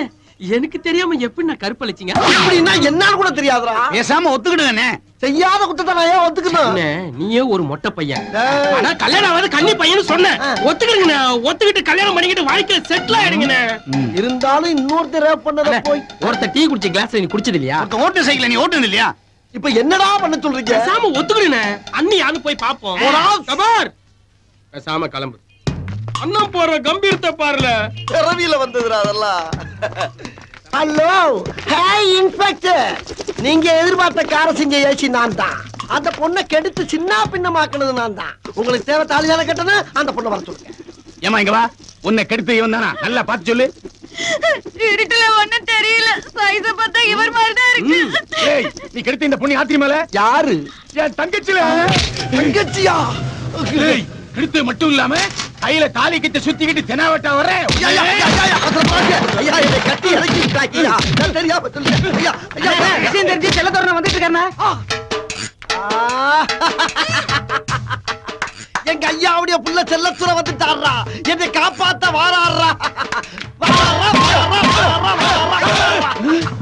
எனக்கு தெரியாம எப்படி நான் கருப்பளிச்சீங்க? அப்படின்னா என்னன்னு கூட தெரியாதுடா. பேசாம ஒத்துக்கிடுங்கண்ணே. செய்யாத குத்தத்தை நான் ஏன் ஒத்துக்கணும்? நீயே ஒரு மொட்டை பையன். ஆனா கல்யாணம் ஆகாத கன்னி பையன் சொன்னேன். ஒத்துக்கிடுங்கண்ணே. ஒத்துக்கிட்டு கல்யாணம் பண்ணிக்கிட்டு வாழ்க்கையில செட்டில் ஆயிடுங்கண்ணே. இருந்தாலும் இன்னொருத்தர் ரேப் பண்ணத போய் ஒருத்தர் டீ குடிச்ச கிளாஸ் நீ குடிச்சது இல்லையா? ஓட்டு சைக்கிள் நீ ஓட்டுன இல்லையா? இப்ப என்னடா பண்ண சொல்றீங்க? பேசாம ஒத்துக்கிடுங்கண்ணே. அண்ணி யாரு போய் பாப்போம். கபார் பேசாம கிளம்பு. அண்ணன் போற கம்பீரத்தை பாருல. பிறவியில வந்ததுடா அதெல்லாம். Hello, hi inspector. நீங்க எதிர்பார்த்த காரசிங்க ஏசி நான் தான். அந்த பொண்ணை கெடுத்து சின்ன பின்னமாக்குனது நான் தான். உங்களுக்கு தேவை தாலியான கட்டண அந்த பொண்ணை வர சொல்லுங்க. ஏமா இங்க வா. உன்னை கெடுத்து இவன் தானா? நல்லா பார்த்து சொல்லு. இருட்டுல ஒண்ணும் தெரியல. சைஸ பார்த்தா இவர் மாதிரி தான் இருக்கு. ஏய், நீ கெடுத்து இந்த பொண்ணு ஆத்திரி மேல யாரு? என் தங்கச்சில. தங்கச்சியா? ஏய், கெடுத்து மட்டும் இல்லாம கையில தாலி கிட்ட சுத்திக்கிட்டு தெனாவட்டா வர. ஐயா என்னை கட்டி இறக்கிட்டாக்கியா? நான் தெரியாம சொல்லுங்க. ஐயா ஐயா விஷயம் தெரிஞ்சு செல்லத்தோரனை வந்துட்டு இருக்கானே. எங்க ஐயாவுடைய புள்ள செல்லத்துற வந்துட்டாரா. என்னை காப்பாத்த வாராரா.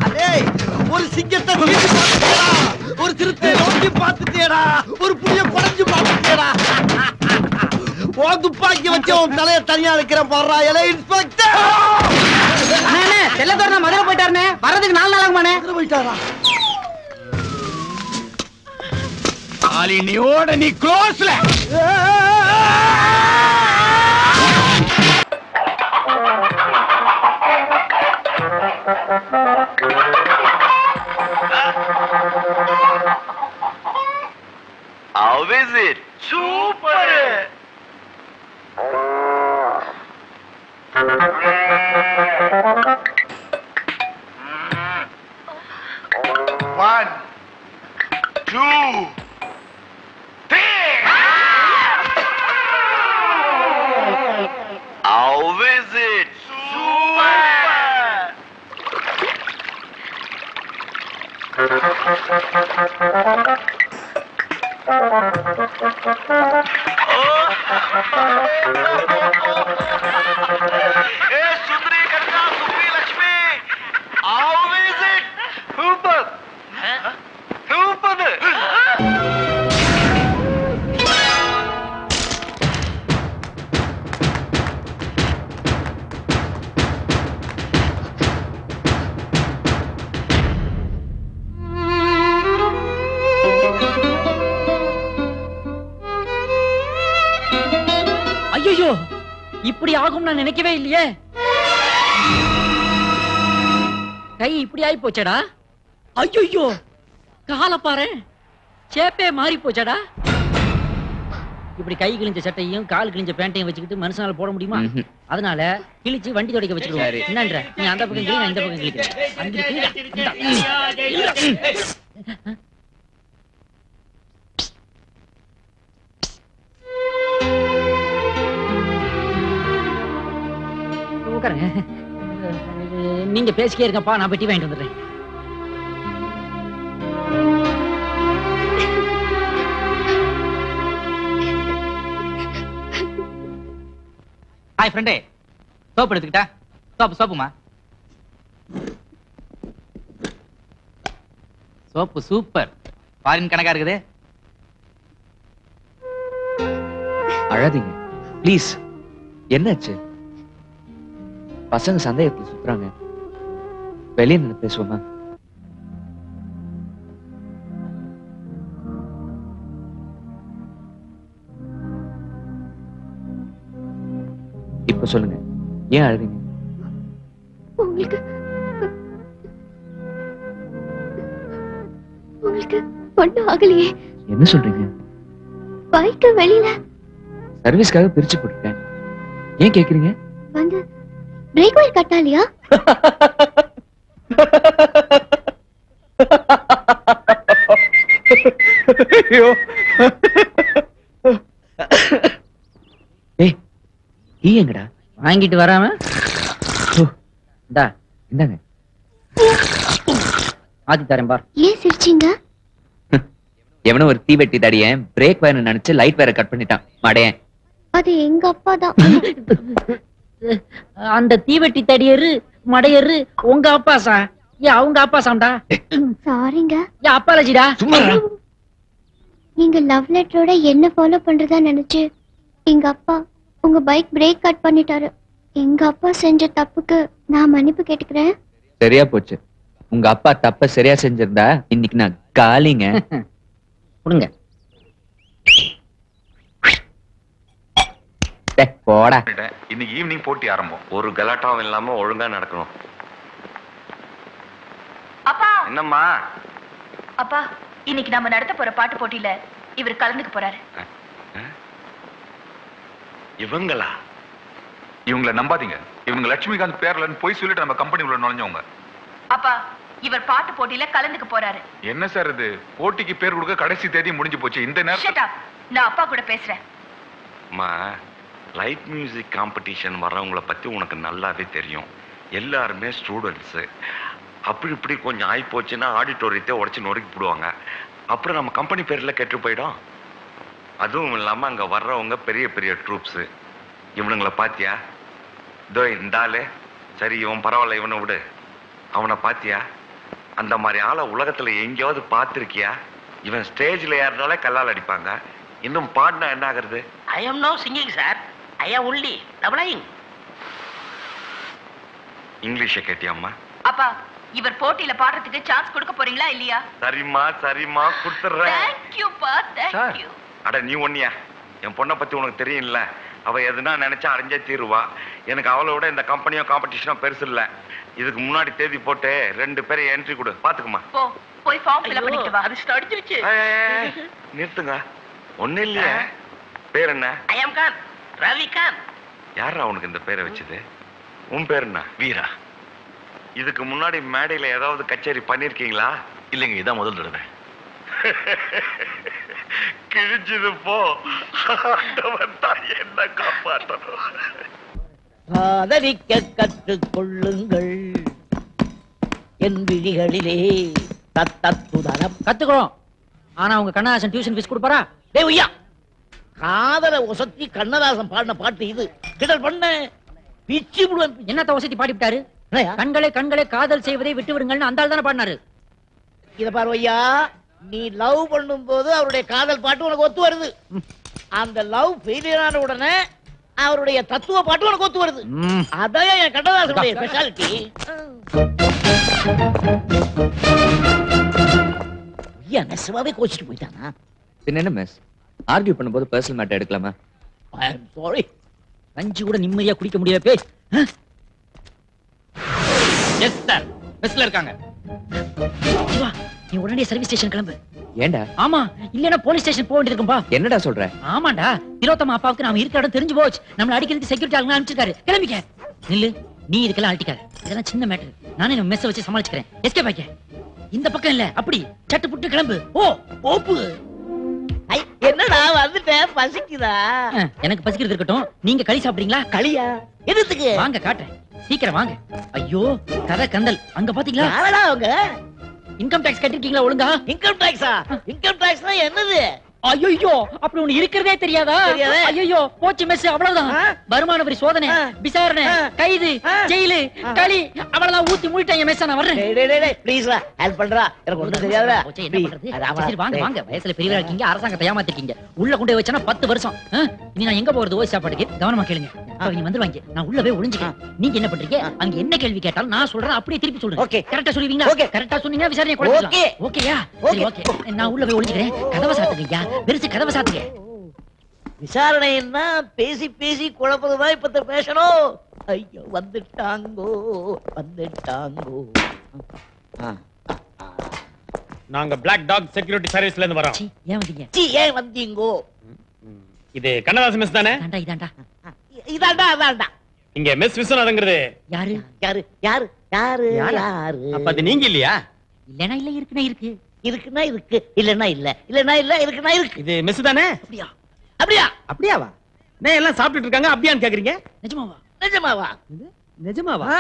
அதே ஒரு சிங்கத்தை நோக்கி பார்த்துட்டேடா, ஒரு சிறுத்தை நோக்கி பார்த்துட்டேடா, ஒரு புளிய குறைஞ்சு பார்த்துட்டேடா. ஓ துப்பாக்கி வச்சு உன் தலைய தனியா இருக்கிறேன் பாடுறா. எல இன்ஸ்பெக்டர் செல்லத்தோரனை மதுரை போயிட்டாருனே. வரதுக்கு 4 நாள் ஆகுமானே. போயிட்டாரா? ஆலினியோட நீ க்ளோஸ்ல. How is it? Super! One, two, three. How is it? Super! Hey, Sundari Karna, Supi Lakshmi. How is it? Super. Super. ஐயோ, இப்படி ஆகும் நான் நினைக்கவே இல்லையே. கை இப்படி ஆயி போச்சடா. ஐயோ, கால பாரு, சேப்பே மாறி போச்சடா. இப்படி கை கிழிஞ்ச சட்டையும் கால் கிழிஞ்ச பேண்டையும் வச்சுக்கிட்டு மனுஷனால போட முடியுமா? அதனால கிழிச்சு வண்டி துடைக்க வச்சுக்கிடுவோம். என்னன்ற நீ அந்த பக்கம் கிளி, நான் இந்த பக்கம் கிழிக்கிறேன். நீங்க பேசிக்கே இருக்கப்பா, நான் பெட்டி வாங்கிட்டு வந்துடுறேன். ஹாய் ஃப்ரெண்டே, சோப்பு எடுத்துக்கிட்டா? சோப்புமா? சோப்பு சூப்பர், ஃபாரின் கணக்கா இருக்குது. அழாதீங்க ப்ளீஸ். என்னாச்சு? பசங்க சந்தேகத்துல சுத்துறாங்க. வெளியே நின்று பேசுவோமா? இப்ப சொல்லுங்க, ஏன் அழுவீங்க? உங்களுக்கு ஒண்ணும் ஆகலையே. என்ன சொல்றீங்க? பைக்கு வெளியில சர்வீஸ்க்காக பிரிச்சு போட்டுருக்கேன். ஏன் கேக்குறீங்க? வந்து பிரேக் ஆயில் கட்டாலியா? ஏய் டீ எங்கடா? வாங்கிட்டு வராம இந்தாங்க. ஆதி தரேன் பார். ஏன் சிரிச்சீங்க? எவனோ ஒரு தீவெட்டி தடியன் பிரேக் வேற நினைச்சு லைட் வேற கட் பண்ணிட்டான் மடையன். அது எங்க அப்பா தான். அந்த தீவெட்டி தடியரு மடையரு உங்க அப்பா சா? ஏன் அவங்க அப்பா சாம்டா? சாரிங்க. ஏன் அப்பாலஜிடா? நீங்க லவ் லெட்டரோட என்ன ஃபாலோ பண்றதா நினைச்சு எங்க அப்பா உங்க பைக் பிரேக் கட் பண்ணிட்டாரு. எங்க அப்பா செஞ்ச தப்புக்கு நான் மன்னிப்பு கேட்டுக்கிறேன். சரியா போச்சு. உங்க அப்பா தப்ப சரியா செஞ்சிருந்தா இன்னைக்கு நான் காலிங்க. கொடுங்க. போடா. இன்னைக்கு ஈவினிங் போட்டி ஆரம்பம். ஒரு கலாட்டாவும் இல்லாம ஒழுங்கா நடக்கணும். அப்பா என்னம்மா? அப்பா இன்னைக்கு நம்ம நடத்த போற பாட்டு போட்டியில இவர் கலந்துக்க போறாரு. இவங்களா? இவங்கள நம்பாதீங்க. இவங்க லட்சுமிகாந்த் பேர்ல போய் சொல்லிட்டு நம்ம கம்பெனி உள்ள நுழைஞ்சவங்க. அப்பா இவர் பாட்டு போட்டியில கலந்துக்க போறாரு. என்ன சார் இது? போட்டிக்கு பேர் கொடுக்க கடைசி தேதி முடிஞ்சு போச்சு. இந்த நேரத்துல நான் அப்பா கூட பேசுறேன். அம்மா, லைட் மியூசிக் காம்படிஷன் வர்றவங்கள பத்தி உனக்கு நல்லாவே தெரியும். எல்லாருமே ஸ்டூடெண்ட்ஸ். அப்படி இப்படி கொஞ்சம் ஆகி போச்சுன்னா ஆடிட்டோரியத்தை உடச்சு நொறுக்கி போடுவாங்க. அப்புறம் நம்ம கம்பெனி பேர்ல கெட்டு போயிடும். அதுவும் இல்லாம அங்க வர்றவங்க பெரிய பெரிய ட்ரூப்ஸ். இவனுங்களை பாத்தியா? இதோ இந்த ஆளு. சரி இவன் பரவாயில்ல, இவனை விடு. அவனை பாத்தியா? அந்த மாதிரி ஆளை உலகத்துல எங்கேயாவது பார்த்திருக்கியா? இவன் ஸ்டேஜ்ல ஏறினாலே கல்லால் அடிப்பாங்க. இன்னும் பாடினா என்ன ஆகுறது? I am now singing, sir. I am only doubling. இங்கிலீஷ கேட்டியாம்மா? அப்பா இவர் போட்டியில பாடுறதுக்கு சான்ஸ் கொடுக்க போறீங்களா இல்லையா? சரிம்மா சரிம்மா கொடுத்துறேன். Thank you பா, thank you. அட நீ ஒண்ணியா? என் பொண்ணை பத்தி உனக்கு தெரியும்ல. அவ எதுனா நினைச்சா அடைஞ்சே தீருவா. எனக்கு அவளை விட இந்த கம்பெனியோ காம்படிஷனோ பெருசு இல்ல. இதுக்கு முன்னாடி தேதி போட்டு 2 பேரை என்ட்ரி கொடு, பாத்துக்குமா. போ போய் ஃபார்ம் ஃபில் பண்ணிட்டு வா. அது ஸ்டார்ட்ஜிருச்சு. நிறுத்துங்க. ஒண்ணு இல்லையா? பேர் என்ன? I am Khan. Ravi Khan. யாரா உனக்கு இந்த பேரை வச்சது? உன் பேர் என்ன? வீரா. இதுக்கு முன்னாடி மேடையில ஏதாவது கச்சேரி பண்ணிருக்கீங்களா? இல்லைங்க, இதான் முதல் தடவை. கிழிஞ்சது போ. என்ன காப்பாற்றணும். காதலிக்க கற்றுக்கொள்ளுங்கள் என் விழிகளிலே தத்தத்துதனம். கத்துக்கிறோம். ஆனா உங்க கண்ணதாசன் டியூஷன் ஃபீஸ் கொடுப்பாரா? டேய் ஐயா, காதல ஒசத்தி கண்ணதாசன் பாடின பாட்டு இது. கிடல் பண்ண பிச்சி புடுவன். என்னத்த ஒசத்தி பாடிவிட்டாரு? கண்களே கண்களே காதல் செய்வதை விட்டு விடுங்கள்னு அந்த ஆள் தானே பாடினாரு. இத பாரு ஐயா, நீ லவ் பண்ணும் போது அவருடைய காதல் பாட்டு உனக்கு ஒத்து வருது. அந்த லவ் ஃபெயிலியர் ஆன உடனே அவருடைய தத்துவ பாட்டு உனக்கு ஒத்து வருது. அதான் என் கண்ணதாசனுடைய ஸ்பெஷாலிட்டி. ஐயா நெசமாவே கோச்சிட்டு போயிட்டானா? பின்ன என்ன மிஸ், ஆர்கியூ பண்ணும்போது பர்சனல் மேட்டர் எடுக்கலாமா? ஐ அம் சாரி. கஞ்சி கூட நிம்மதியா குடிக்க முடியல. பேஸ். எஸ் சார், பஸ்ல இருக்காங்க. சிவா, நீ உடனே சர்வீஸ் ஸ்டேஷன் கிளம்பு. ஏண்டா? ஆமா, இல்லனா போலீஸ் ஸ்டேஷன் போக வேண்டியிருக்கும்பா. என்னடா சொல்ற? ஆமாண்டா, திலோத்தமா அப்பாவுக்கு நாம இருக்கிற இடம் தெரிஞ்சு போச்சு. நம்மள அடிக்கிறதுக்கு செக்யூரிட்டி ஆளுங்க அனுப்பிச்சிருக்காரு. கிளம்பிக்க. நில்லு, நீ இதுக்கெல்லாம் அழட்டிக்காத. இதெல்லாம் சின்ன மேட்டர். நானே நம்ம மெஸ் வச்சு சமாளிச்சுக்கிறேன். எஸ்கேப் ஆயிக்க. இந்த பக்கம் இல்ல, அப்படி சட்டு புட்டு கிளம்பு. ஓ ஓப்பு. என்னடா வந்துட்டேன், பசிக்குதா? எனக்கு பசிக்கிறது இருக்கட்டும். நீங்க களி சாப்பிடுறீங்களா? களியா? எதுக்கு? வாங்க காட்டுறேன். சீக்கிரம் வாங்க. ஐயோ கதை கந்தல். அங்க பாத்தீங்களா? யாரடா அவங்க? இன்கம் டாக்ஸ் கட்டிருக்கீங்களா ஒழுங்கா? இன்கம் டாக்ஸா? இன்கம் டாக்ஸ்னா என்னது? ஐயோ அப்படி ஒண்ணு இருக்கிறதே தெரியாதா? ஐயோ போச்சு மெஸ். அவ்வளவுதான். வருமான வரி சோதனை, விசாரணை, கைது, ஜெயிலு, களி அவ்வளவுதான் ஊத்தி மூடிட்டாங்க மெஸ். நான் வர்றேன். டேய் டேய் டேய் ப்ளீஸ் வா, ஹெல்ப் பண்றா. எனக்கு ஒண்ணும் தெரியாதுடா. என்ன பண்றது? சரி வாங்க வாங்க. வயசுல பெரியவரா இருக்கீங்க, அரசாங்கத்தை ஏமாத்திருக்கீங்க. உள்ள கொண்டு போய் வச்சனா 10 வருஷம். இனி நான் எங்க போறது? ஓய் சாப்பாட்டுக்கு. கவனமா கேளுங்க. நீ வந்துருவாங்க. நான் உள்ள போய் ஒளிஞ்சுக்கிறேன். நீங்க என்ன பண்றீங்க? அங்க என்ன கேள்வி கேட்டாலும் நான் சொல்றேன், அப்படியே திருப்பி சொல்றேன். ஓகே கரெக்ட்டா சொல்லுவீங்களா? ஓகே கரெக்ட்டா சொன்னீங்கன்னா விசாரணை கொடுக்கலாம். ஓகே ஓகேயா? சரி ஓகே. நான் உள்ள போய் ஒளிஞ்சுக்கிறேன். கதவை சாத்துங்கய்யா. பெருசு கதவை சாத்துங்க. விசாரணைன்னா பேசி பேசி குழப்பதுதான் இப்ப பேசணும். ஐயோ வந்துட்டாங்கோ வந்துட்டாங்கோ. நாங்க பிளாக் டாக் செக்யூரிட்டி சர்வீஸ்ல இருந்து வரோம். ஏன் வந்தீங்க? ஏன் வந்தீங்கோ? இது கண்ணதாசன் மெஸ் தானே? இதாண்டா அதாண்டா. இங்க மெஸ் விஸ்வநாதங்கிறது யாரு யாரு யாரு யாரு யாரு? அப்ப அது நீங்க இல்லையா? இல்லனா இல்ல, இருக்குனா இருக்கு, இருக்குனா இருக்கு, இல்லனா இல்ல, இல்லனா இல்ல, இருக்குனா இருக்கு. இது மெஸ் தானே? அப்படியா? அப்படியா? அப்படியாவா? நான் எல்லாம் சாப்பிட்டுட்டு இருக்காங்க, அப்படியான்னு கேக்குறீங்க? நிஜமாவா? நிஜமாவா? நிஜமாவா?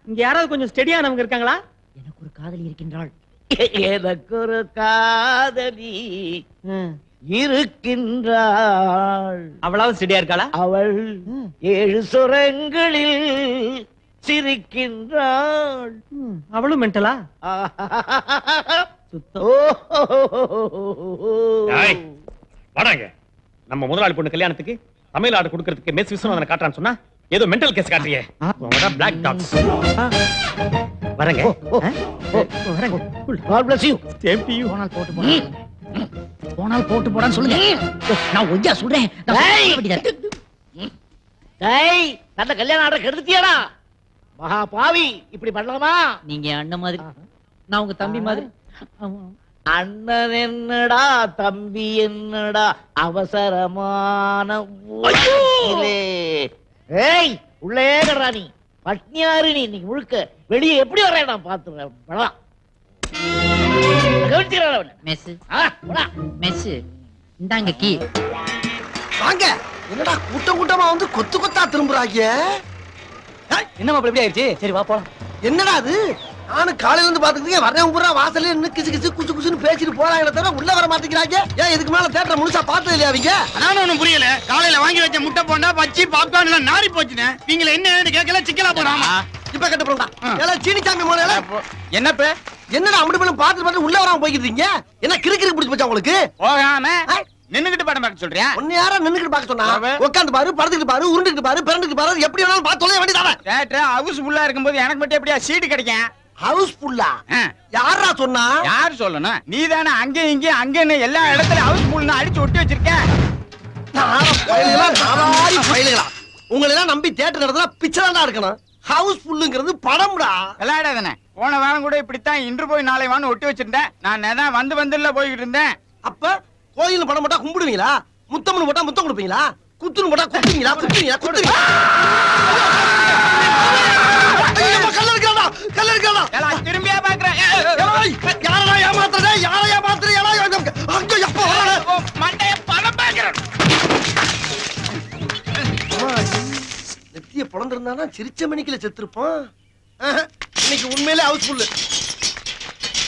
இங்க யாராவது கொஞ்சம் ஸ்டெடியானவங்க இருக்காங்களா? எனக்கு ஒரு காதலி இருக்கின்றாள். எனக்கு ஒரு காதலி இருக்கின்றாள். அவளாவது ஸ்டெடியா இருக்காளா? அவள் 7 சுரங்களில் சிரிக்கின்றாள். அவளும் மென்டலா? வாடாங்க. நம்ம முதலாளி பொண்ணு கல்யாணத்துக்கு தமிழ் ஆர்டர் கொடுக்கறதுக்கு மெஸ் விஸ்வநாதனை காட்டுறான்னு சொன்னா ஏதோ மென்டல் கேஸ் காட்டுறியே. Black dogs. வரங்க. வரங்க. God bless you. Same to you. போனால் போட்டு போடா. போனால் போட்டு போடான்னு சொல்லுங்க. நான் ஒய்யா சொல்றேன். டேய், நல்ல கல்யாண ஆர்டர் கெடுத்தியாடா. மகா பாவி, இப்படி பண்ணலாமா? நீங்க அண்ணன் மாதிரி, நான் உங்க தம்பி மாதிரி. அண்ணன் என்னடா தம்பி என்னடா அவசரமான ஊரிலே. ஏய், உள்ளே கடறா நீ. பட்னியாரு நீ இன்னைக்கு முழுக்க. வெளியே எப்படி வரேன் நான் பாத்துறேன். படம் மெஸ் மெஸ் இந்தாங்க கீ. வாங்க. என்னடா கூட்டம் கூட்டமா வந்து கொத்து கொத்தா திரும்புறாங்க? என்னமா இப்படி ஆயிடுச்சு? சரி வா போலாம். என்னடா அது? நானும் காலையில இருந்து பாத்துக்கிட்டே வரேன் பூரா வாசல்ல நின்னு கிசு கிசு குசு குசுன்னு பேசிட்டு போறாங்களே தவிர உள்ள வர மாட்டேங்கிறாங்க. ஏன் இதுக்கு மேல தேட்டரை முழுசா பார்த்தது இல்லையா அவங்க? அதான் ஒண்ணும் புரியல. காலையில வாங்கி வச்ச முட்டை போண்டா பச்சி பாப்கார்ன் எல்லாம் நாரி போச்சுனே. நீங்க என்ன கேட்கல சிக்கலா போறாமா? இப்ப கட்ட போறா. எல்லாம் சீனிச்சாமி மோனே. என்னப்ப? என்னடா அப்படி பண்ண பாத்து உள்ள வராம போய்க்கிறீங்க? என்ன கிறுக்கிறு பிடிச்சு போச்சா உங்களுக்கு? போகாம நின்னுகிட்டு படம் பார்க்க சொல்றியா? ஒன்னு யாரா நின்னுகிட்டு பார்க்க சொன்னா? உட்கார்ந்து பாரு, படுத்துக்கிட்டு பாரு, உருண்டுக்கிட்டு பாரு, பிறண்டுக்கிட்டு பாரு, எப்படி வேணாலும் பார்த்து தொலைய வேண்டியதானே. தியேட்டர் ஹவுஸ் ஃபுல்லா இருக்கும்போது எனக்கு மட்டும் எப்படியா சீட் கிடைக்கும்? ஹவுஸ் ஃபுல்லா? யாரா சொன்னா? யார் சொல்லணும்? நீதானே அங்க இங்க அங்கன்னு எல்லா இடத்துலயும் ஹவுஸ் ஃபுல்னு அடிச்சு ஒட்டி வச்சிருக்க. உங்களை எல்லாம் நம்பி தியேட்டர் நடந்தா பிச்சைதான் இருக்கணும். ஹவுஸ் ஃபுல்லுங்கிறது படம்டா. விளையாடாதானே. போன வாரம் கூட இப்படித்தான் இன்று போய் நாளை வான்னு ஒட்டி வச்சிருந்தேன். நான் தான் வந்துல போய்கிட்டு இருந்தேன். அப்ப கோயில் படம் போட்டா கும்பிடுவீங்களா? முத்தம்னு போட்டா முத்தம் கொடுப்பீங்களா? குத்துன்னு போட்டா குத்துவீங்களா? குத்துவீங்களா? குத்துவீங்களா? திரும்பியா பாக்குறேன். யாரா ஏமாத்துறே? யாரா ஏமாத்துறே? அங்க எப்ப மண்டைய படம் பாக்குறேன். நெத்திய பொழந்திருந்தானா சிரிச்ச மணிக்குல செத்துருப்பான். இன்னைக்கு உண்மையிலே ஹவுஸ் ஃபுல்லு.